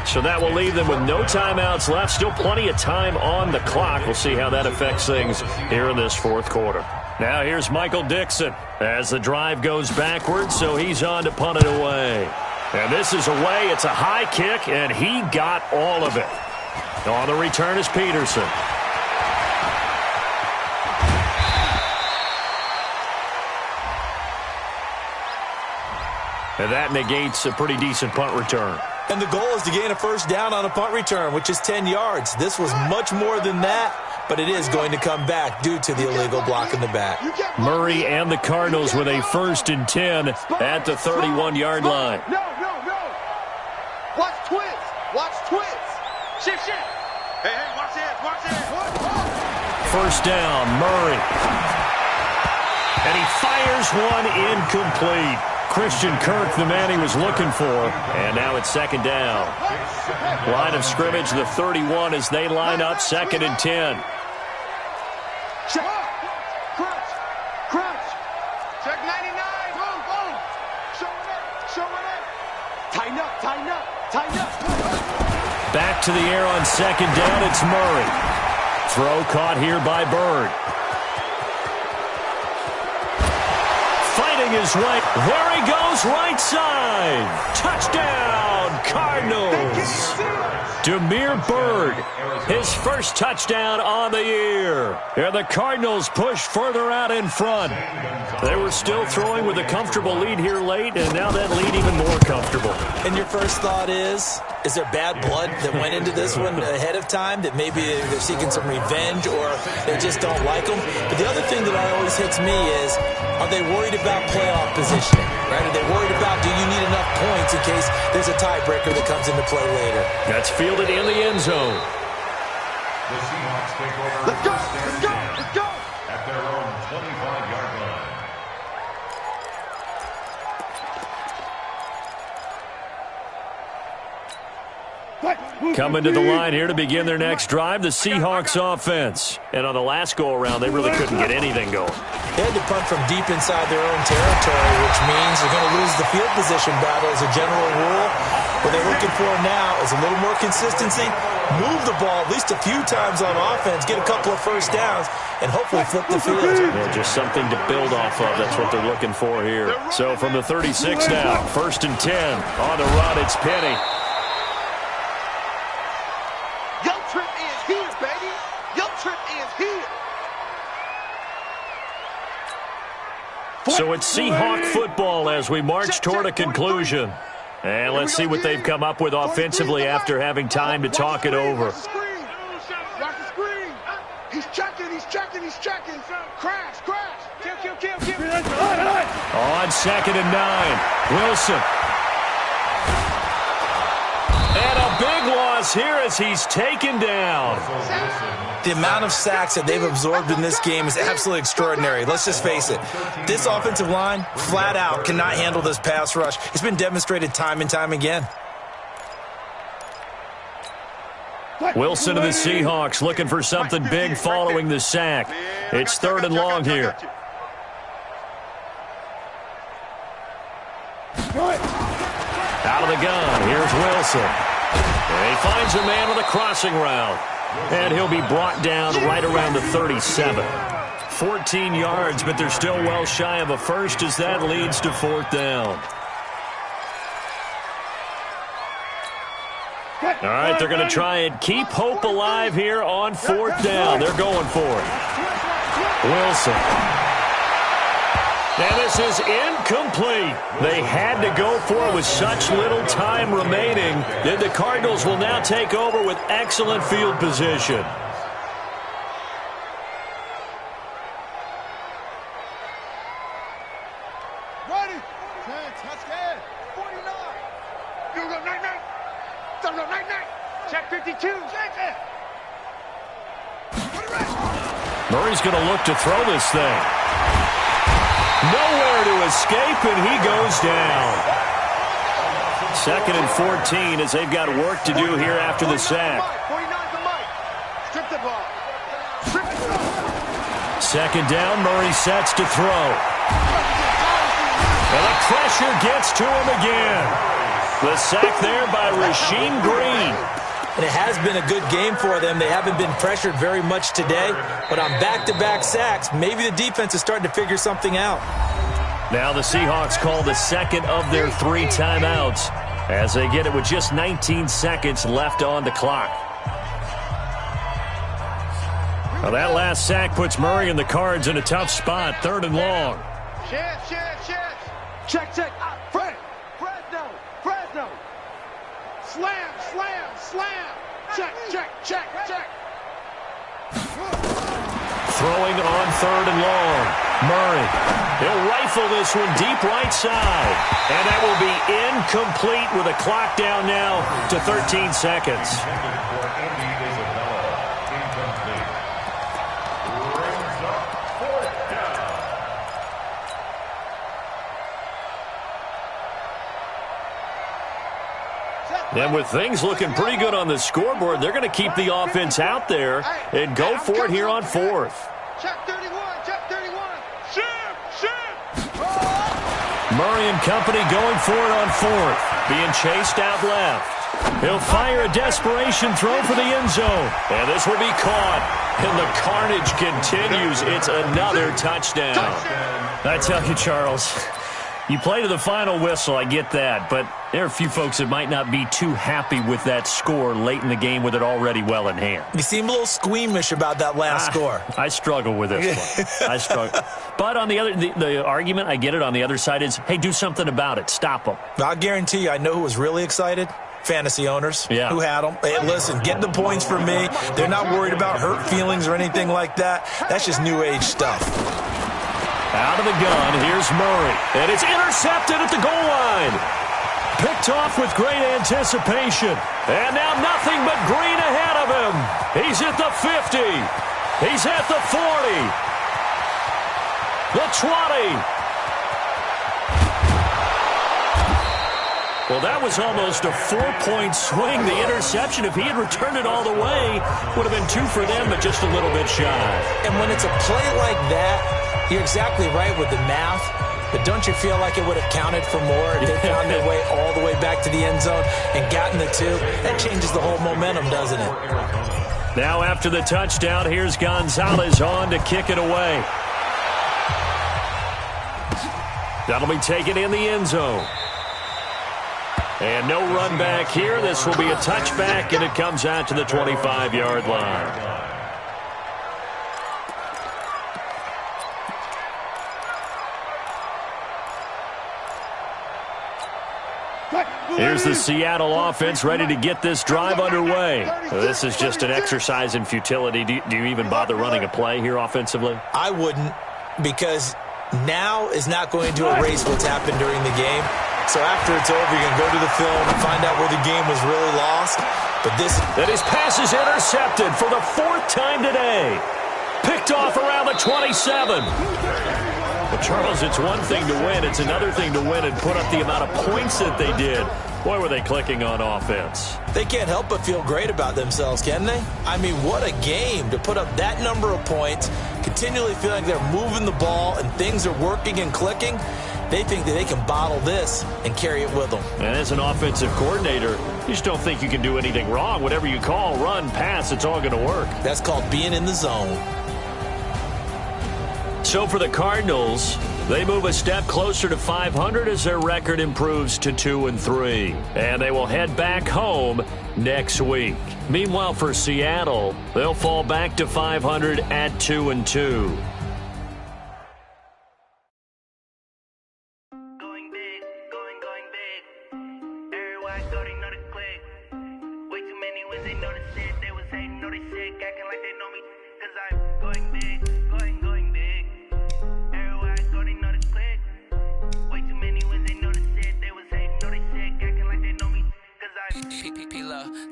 Speaker 5: So that will leave them with no timeouts left. Still plenty of time on the clock. We'll see how that affects things here in this fourth quarter. Now here's Michael Dixon as the drive goes backwards, so he's on to punt it away. And this is away. It's a high kick, and he got all of it. On the return is Peterson. And that negates a pretty decent punt return.
Speaker 6: And the goal is to gain a first down on a punt return, which is 10 yards. This was much more than that, but it is going to come back due to the illegal block in the back.
Speaker 5: Murray and the Cardinals with a 1st and 10 at the 31-yard line.
Speaker 8: No. Watch twins. Watch twins. Shit. Hey, watch it.
Speaker 5: First down, Murray. And he fires one incomplete. Christian Kirk, the man he was looking for. And now it's 2nd down. Line of scrimmage, the 31 as they line up 2nd and 10.
Speaker 8: Crunch. Check 99. Boom. Showing it. Tighten up.
Speaker 5: Back to the air on 2nd down, it's Murray. Throw caught here by Bird. Fighting his way. There he goes, right side. Touchdown, Cardinals. Demir Bird, his first touchdown on the year. And the Cardinals push further out in front. They were still throwing with a comfortable lead here late, and now that lead even more comfortable.
Speaker 6: And your first thought is there bad blood that went into this one ahead of time, that maybe they're seeking some revenge or they just don't like them? But the other thing that always hits me is, are they worried about playoff positioning? Right? Are they worried about, do you need enough points in case there's a tiebreaker that comes into play later?
Speaker 5: That's fielded in the end zone.
Speaker 7: The Seahawks take over.
Speaker 8: Let's go.
Speaker 7: At their own 25-yard line.
Speaker 5: Coming to the line here to begin their next drive, the Seahawks offense. And on the last go-around, they really couldn't get anything going.
Speaker 6: They had to punt from deep inside their own territory, which means they're going to lose the field position battle as a general rule. What they're looking for now is a little more consistency, move the ball at least a few times on offense, get a couple of first downs, and hopefully flip the field.
Speaker 5: Yeah, just something to build off of. That's what they're looking for here. So from the 36 now, 1st and 10. On the run, it's Penny.
Speaker 8: Young Trip is here, baby. Young Trip is here.
Speaker 5: So it's Seahawk football as we march toward a conclusion. And let's see what they've come up with offensively after having time to talk it over.
Speaker 8: Watch the screen. He's checking. Crash. Kill.
Speaker 5: On 2nd and 9, Wilson. And a big loss here as he's taken down.
Speaker 6: The amount of sacks that they've absorbed in this game is absolutely extraordinary. Let's just face it. This offensive line, flat out, cannot handle this pass rush. It's been demonstrated time and time again.
Speaker 5: Wilson of the Seahawks looking for something big following the sack. It's 3rd and long here. Out of the gun, here's Wilson. And he finds a man with a crossing route. And he'll be brought down right around the 37. 14 yards, but they're still well shy of a first as that leads to 4th down. All right, they're going to try and keep hope alive here on 4th down. They're going for it. Wilson. And this is incomplete. They had to go for it with such little time remaining that the Cardinals will now take over with excellent field position.
Speaker 8: Ready. 10, touchdown. 49. You go, night. Check 52. Check it.
Speaker 5: Murray's going to look to throw this thing. Nowhere to escape, and he goes down. 2nd and 14 as they've got work to do here after the sack.
Speaker 8: 49's the mic. Strip the ball.
Speaker 5: 2nd down, Murray sets to throw. And the pressure gets to him again. The sack there by Rasheem Green.
Speaker 6: And it has been a good game for them. They haven't been pressured very much today. But on back-to-back sacks, maybe the defense is starting to figure something out.
Speaker 5: Now the Seahawks call the second of their 3 timeouts as they get it with just 19 seconds left on the clock. Well, that last sack puts Murray and the Cards in a tough spot, 3rd and long.
Speaker 8: Check. Fresno. Slam. Check.
Speaker 5: Throwing on 3rd and long. Murray. He'll rifle this one deep right side. And that will be incomplete with a clock down now to 13 seconds. And with things looking pretty good on the scoreboard, they're going to keep the offense out there and go for it here on 4th.
Speaker 8: Check 31.
Speaker 5: Murray and company going for it on 4th. Being chased out left. He'll fire a desperation throw for the end zone. And this will be caught. And the carnage continues. It's another touchdown. I tell you, Charles, you play to the final whistle, I get that, but there are a few folks that might not be too happy with that score late in the game with it already well in hand.
Speaker 6: You seem a little squeamish about that last score.
Speaker 5: I struggle with this one. I struggle. But on the other, the argument, I get it, on the other side is, hey, do something about it. Stop them.
Speaker 6: I'll guarantee you, I know who was really excited. Fantasy owners who had them. Hey, listen, get the points for me. They're not worried about hurt feelings or anything like that. That's just new age stuff.
Speaker 5: Out of the gun, here's Murray. And it's intercepted at the goal line. Picked off with great anticipation. And now nothing but green ahead of him. He's at the 50. He's at the 40. The 20. Well, that was almost a 4-point swing. The interception, if he had returned it all the way, would have been 2 for them, but just a little bit shy.
Speaker 6: And when it's a play like that, you're exactly right with the math, but don't you feel like it would have counted for more if they found their way all the way back to the end zone and gotten the 2? That changes the whole momentum, doesn't it?
Speaker 5: Now after the touchdown, here's Gonzalez on to kick it away. That'll be taken in the end zone. And no run back here. This will be a touchback, and it comes out to the 25-yard line. Here's the Seattle offense ready to get this drive underway. This is just an exercise in futility. Do you even bother running a play here offensively?
Speaker 6: I wouldn't, because now is not going to erase what's happened during the game. So after it's over, you can go to the film and find out where the game was really lost. But
Speaker 5: and his pass is intercepted for the 4th time today. Picked off around the 27. Well, Charles, it's one thing to win. It's another thing to win and put up the amount of points that they did. Boy, were they clicking on offense.
Speaker 6: They can't help but feel great about themselves, can they? I mean, what a game to put up that number of points, continually feeling like they're moving the ball and things are working and clicking. They think that they can bottle this and carry it with them.
Speaker 5: And as an offensive coordinator, you just don't think you can do anything wrong. Whatever you call, run, pass, it's all going to work.
Speaker 6: That's called being in the zone.
Speaker 5: So for the Cardinals, they move a step closer to 500 as their record improves to 2-3. And they will head back home next week. Meanwhile, for Seattle, they'll fall back to 500 at 2-2.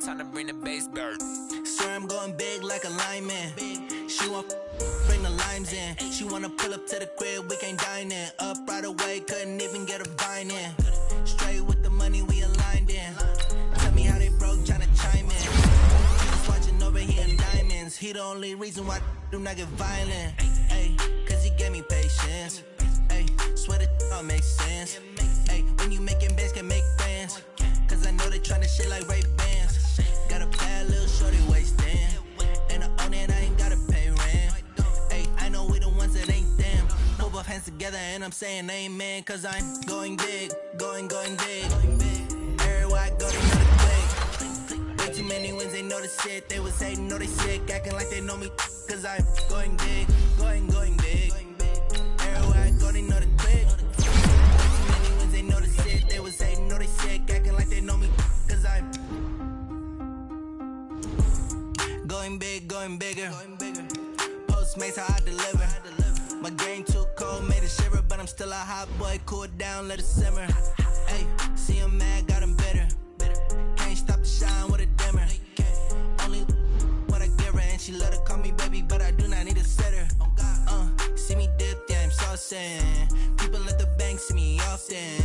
Speaker 11: Time to bring the bass back.
Speaker 4: Swear I'm going big like a lineman. She want bring the limes in. She wanna pull up to the crib, we can't dine in. Up right away, couldn't even get a vine in. Straight with the money we aligned in. Tell me how they broke, tryna chime in. Just watching over here in diamonds. He the only reason why I do not get violent. Ay, cause he gave me patience. Ay, swear that all makes sense. Hey, when you making bands, can make friends. Cause I know they tryna shit like Ray-Bans. Got a bad little shorty wasting. And I own it, I ain't gotta pay rent. Hey, I know we the ones that ain't them. Put both hands together and I'm saying amen. Cause I'm going big, going big. Everywhere I go, they know the click. Way too many wins, they know the shit. They was hating, know they sick, acting like they know me. Cause I'm going big, going big. Everywhere I go, they know the click. Way too many wins, they know the shit. They was hating, know they sick, acting like they know me. Cause I'm going big, going bigger. Postmates how I deliver. My game too cold, made it shiver, but I'm still a hot boy. Cool it down, let it simmer. Hey, see him mad, got him bitter. Can't stop the shine with a dimmer. Only what I give her, and she let her call me baby, but I do not need a sitter. See me dip, yeah, I'm saucing. People at the bank see me often.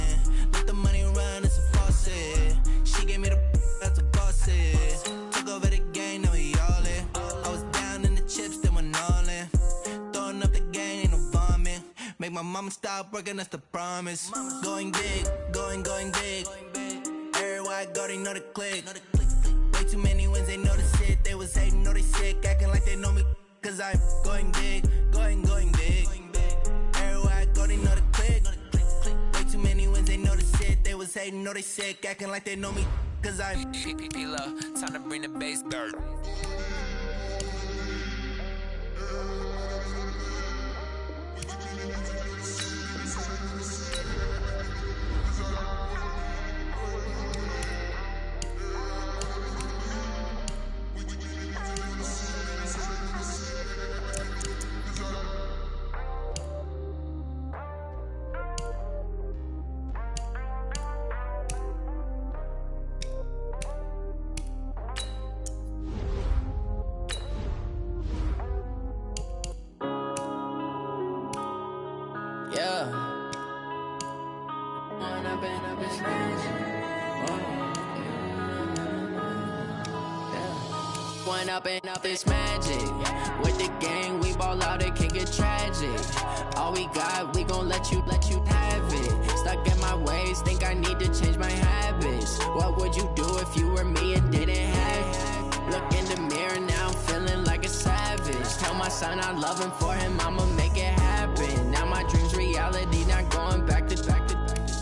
Speaker 4: Let the money run, it's a faucet. She gave me the that's a faucet. Took over the game, now we all in. I was down in the chips, then went all in. Throwing up the game, ain't no vomit. Make my mama stop working, that's the promise. Going big, going big. Everywhere I go, they know the click. Way too many wins, they know the shit. They was hating, know they sick, acting like they know me. Cause I'm going big, going big. Everywhere I go, they know the click. Way too many wins, they know the shit. They was hating, know they sick, acting like they know me. Cause I'm
Speaker 11: P-P-P-Lo, time to bring the bass dirt.
Speaker 12: Up this magic. With the gang, we ball out, it can get tragic. All we got, we gon' let you have it. Stuck in my ways, think I need to change my habits. What would you do if you were me and didn't have it? Look in the mirror, now I'm feeling like a savage. Tell my son I love him, for him I'ma make it happen. Now my dream's reality, not going back to.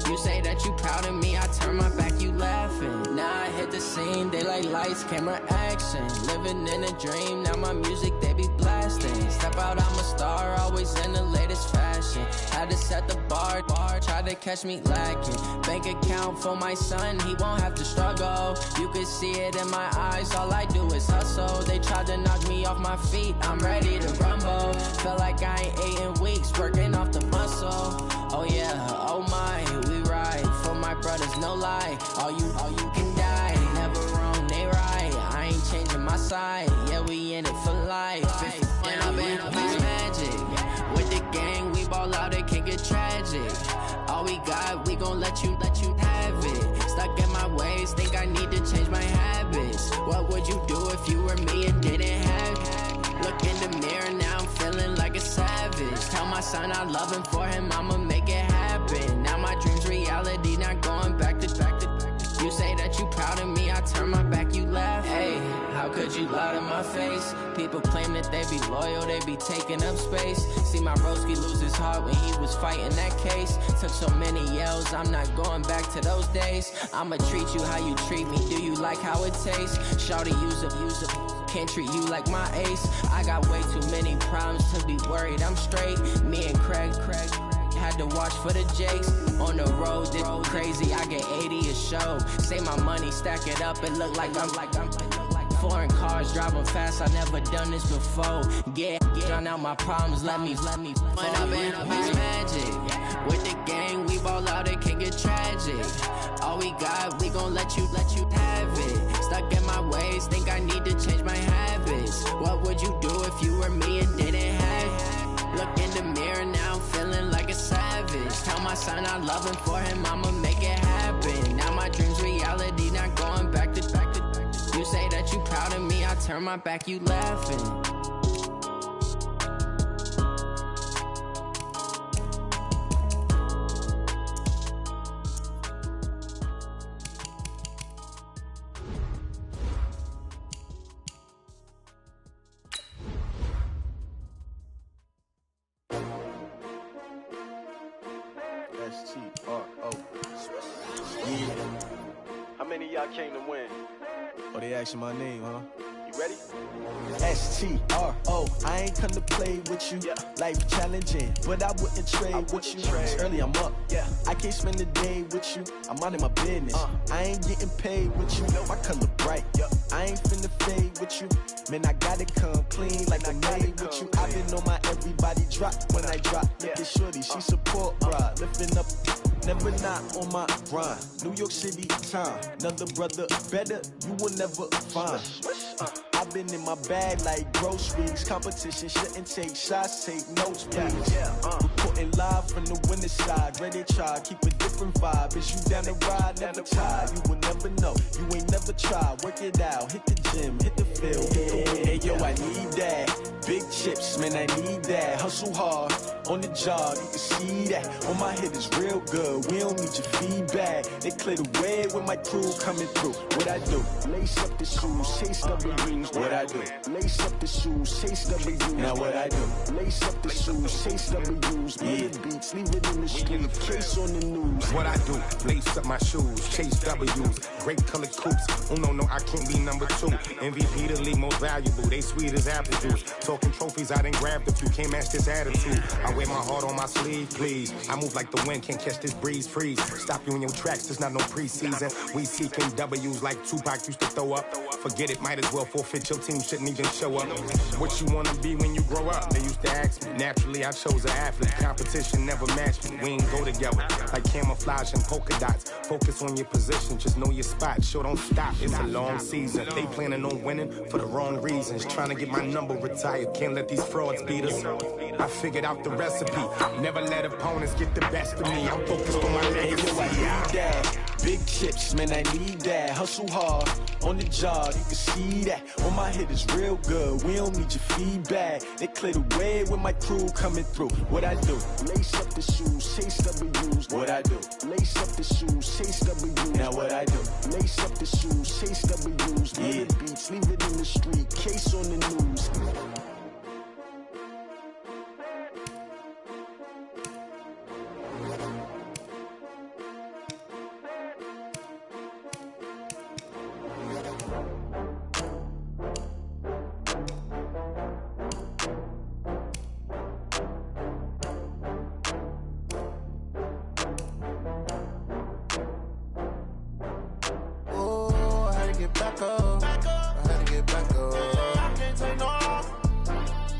Speaker 12: You say that you proud of me, I turn my back, you laughing. Now I hit the scene, they like lights, camera, action. Living in a dream, now my music, they be blasting. Step out, I'm a star, always in the latest fashion. Had to set the bar, try to catch me lacking. Bank account for my son, he won't have to struggle. You can see it in my eyes, all I do is hustle. They tried to knock me off my feet, I'm ready to rumble. Feel like I ain't ate in weeks, working off the muscle. Oh yeah, oh my, we ride for my brothers, no lie. All you can die, never wrong, they right. I ain't changing my side, yeah, we in it for life. When I'm in this magic, with the gang, we ball out, it can get tragic. All we got, we gon' let you have it. Stuck in my ways, think I need to change my habits. What would you do if you were me and didn't have it? Look in the mirror, now I'm feeling like a savage. Tell my son I love him, for him I'ma make it happen. Now my dream's reality, not going back to. You say that you proud of me, I turn my back, you laugh. Hey, how could you lie to my face? People claim that they be loyal, they be taking up space. See my broski lose his heart when he was fighting that case. Took so many yells, I'm not going back to those days. I'ma treat you how you treat me, do you like how it tastes? Shawty, use up, can't treat you like my ace. I got way too many problems to be worried, I'm straight. Me and Craig had to watch for the Jakes. On the road, this crazy, I get 80 a show. Say my money, stack it up, it look like I'm foreign cars, driving fast, I never done this before. Get drown out my problems, let me When I'm in this magic, with the gang, we ball out, it can get tragic. All we got, we gon' let you have it. Stuck in my ways, think I need to change my habits. What would you do if you were me and didn't have it? Look in the mirror, now I'm feeling like a savage. Tell my son I love him, for him I'ma make it happen. Now my dream's reality, not going back to. You say that you proud of me, I turn my back, you laughing.
Speaker 4: S-T-R-O.
Speaker 9: Yeah. How many of y'all came to win?
Speaker 4: Oh, they asking my name, huh?
Speaker 9: You ready?
Speaker 4: S-T-R-O. I ain't come to play with you. Life challenging, but I wouldn't trade with you. It's early, I'm up. I can't spend the day with you. I'm out of my business. I ain't getting paid with you. My color bright. I ain't finna fade with you. Man, I gotta come clean like I made with you. I've been on my everybody drop when I drop. Look at shorty, she support, bruh. Lifting up, never not on my grind. New York City time, another brother better, you will never find. I've been in my bag like groceries. Competition shouldn't take shots, take notes, please. Reporting live from the winning side. Ready to try, keep a different vibe. Is you down the ride, never tired. You will never know, you ain't never tried. Work it out, hit the gym, hit the field, hit the win. Hey yo, I need that. Big chips, man, I need that. Hustle hard, on the job, you can see that. On my head is real good, we don't need your feedback. They clear the way with my crew coming through. What I do? Lace up the shoes, chase W's. What I do? Lace up the shoes, chase W's. Now what I do? Lace up the shoes, chase W's. Mid beats, leave it in the street, case on the news.
Speaker 13: What I do? Lace up my shoes, chase W's. Great colored coops. Oh no, I can't be number 2. MVP the league most valuable. They sweet as apple juice. Talking trophies, I done grabbed a few. Can't match this attitude. I wear my heart on my sleeve, please. I move like the wind, can't catch this breeze, freeze. Stop you in your tracks, there's not no preseason. We seeking W's like Tupac used to throw up. Forget it, might as well forfeit, your team shouldn't even show up. What you wanna be when you grow up? They used to ask me. Naturally, I chose an athlete. Competition never matched me. We ain't go together like camouflage and polka dots. Focus on your position, just know your spot. Sure, don't stop, it's a long season. They planning on winning for the wrong reasons. Trying to get my number retired, can't let these frauds beat us. I figured out the recipe. Never let opponents get the best of me. I'm focused on my legacy.
Speaker 4: I need that. Big chips, man, I need that. Hustle hard, on the job, you can see that. On my head is real good, we don't need your feedback. They clear the way with my crew coming through. What I do? Lace up the shoes, chase W's. What I do? Lace up the shoes, chase W's. Now what I do? Lace up the shoes, chase W's. Mid beats, leave it in the street, case on the news.
Speaker 14: Back up. I had to get back up. I can't take no loss.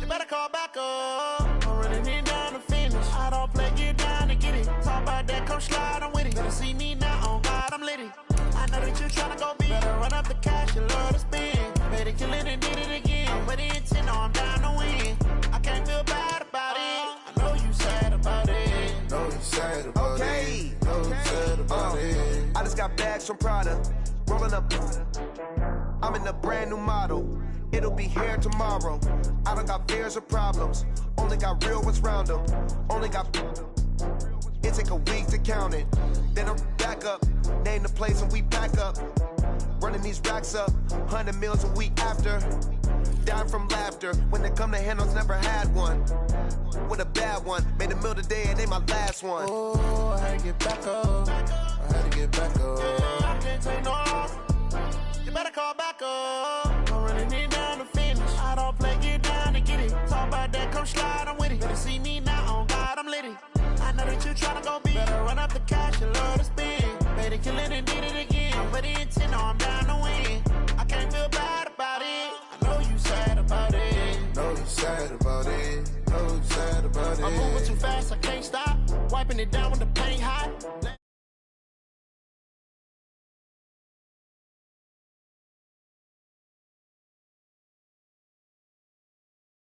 Speaker 14: You better call back up. I'm running it down to finish. I don't play, get down to get it. Talk about that, come slide, I'm with it. Better see me now, on God, I'm litty. I know that you tryna go big. Better run up the cash, you love to spend. Better kill it and did it again. I'm with the intent, no, I'm down to win. I can't feel bad about it. I know you sad about it.
Speaker 15: Know you sad about it. Know you sad about it. I just got bags from Prada. Rolling up, I'm in a brand new model. It'll be here tomorrow. I don't got fears or problems. Only got real ones round them. Only got. It take a week to count it. Then I'm back up. Name the place and we back up. Running these racks up. 100 meals a week after. Down from laughter. When they come to handles, never had one. With a bad one. Made a meal today and ain't my last one.
Speaker 14: Oh, I had to get back up. I had to get back up. I can't take no loss. You better call back up. I'm running it down to finish. I don't play, get down to get it. Talk about that, come slide, I'm with it. Better see me now, on God, I'm litty. I know that you tryna go big. Better run up the cash, you love to spend. Better kill it and did it again. I'm with the intent, no, I'm down to win. I can't feel bad about it. I know you sad about it.
Speaker 15: Know you sad about it. Know you sad about it.
Speaker 14: I'm moving too fast, I can't stop. Wiping it down with the paint hot.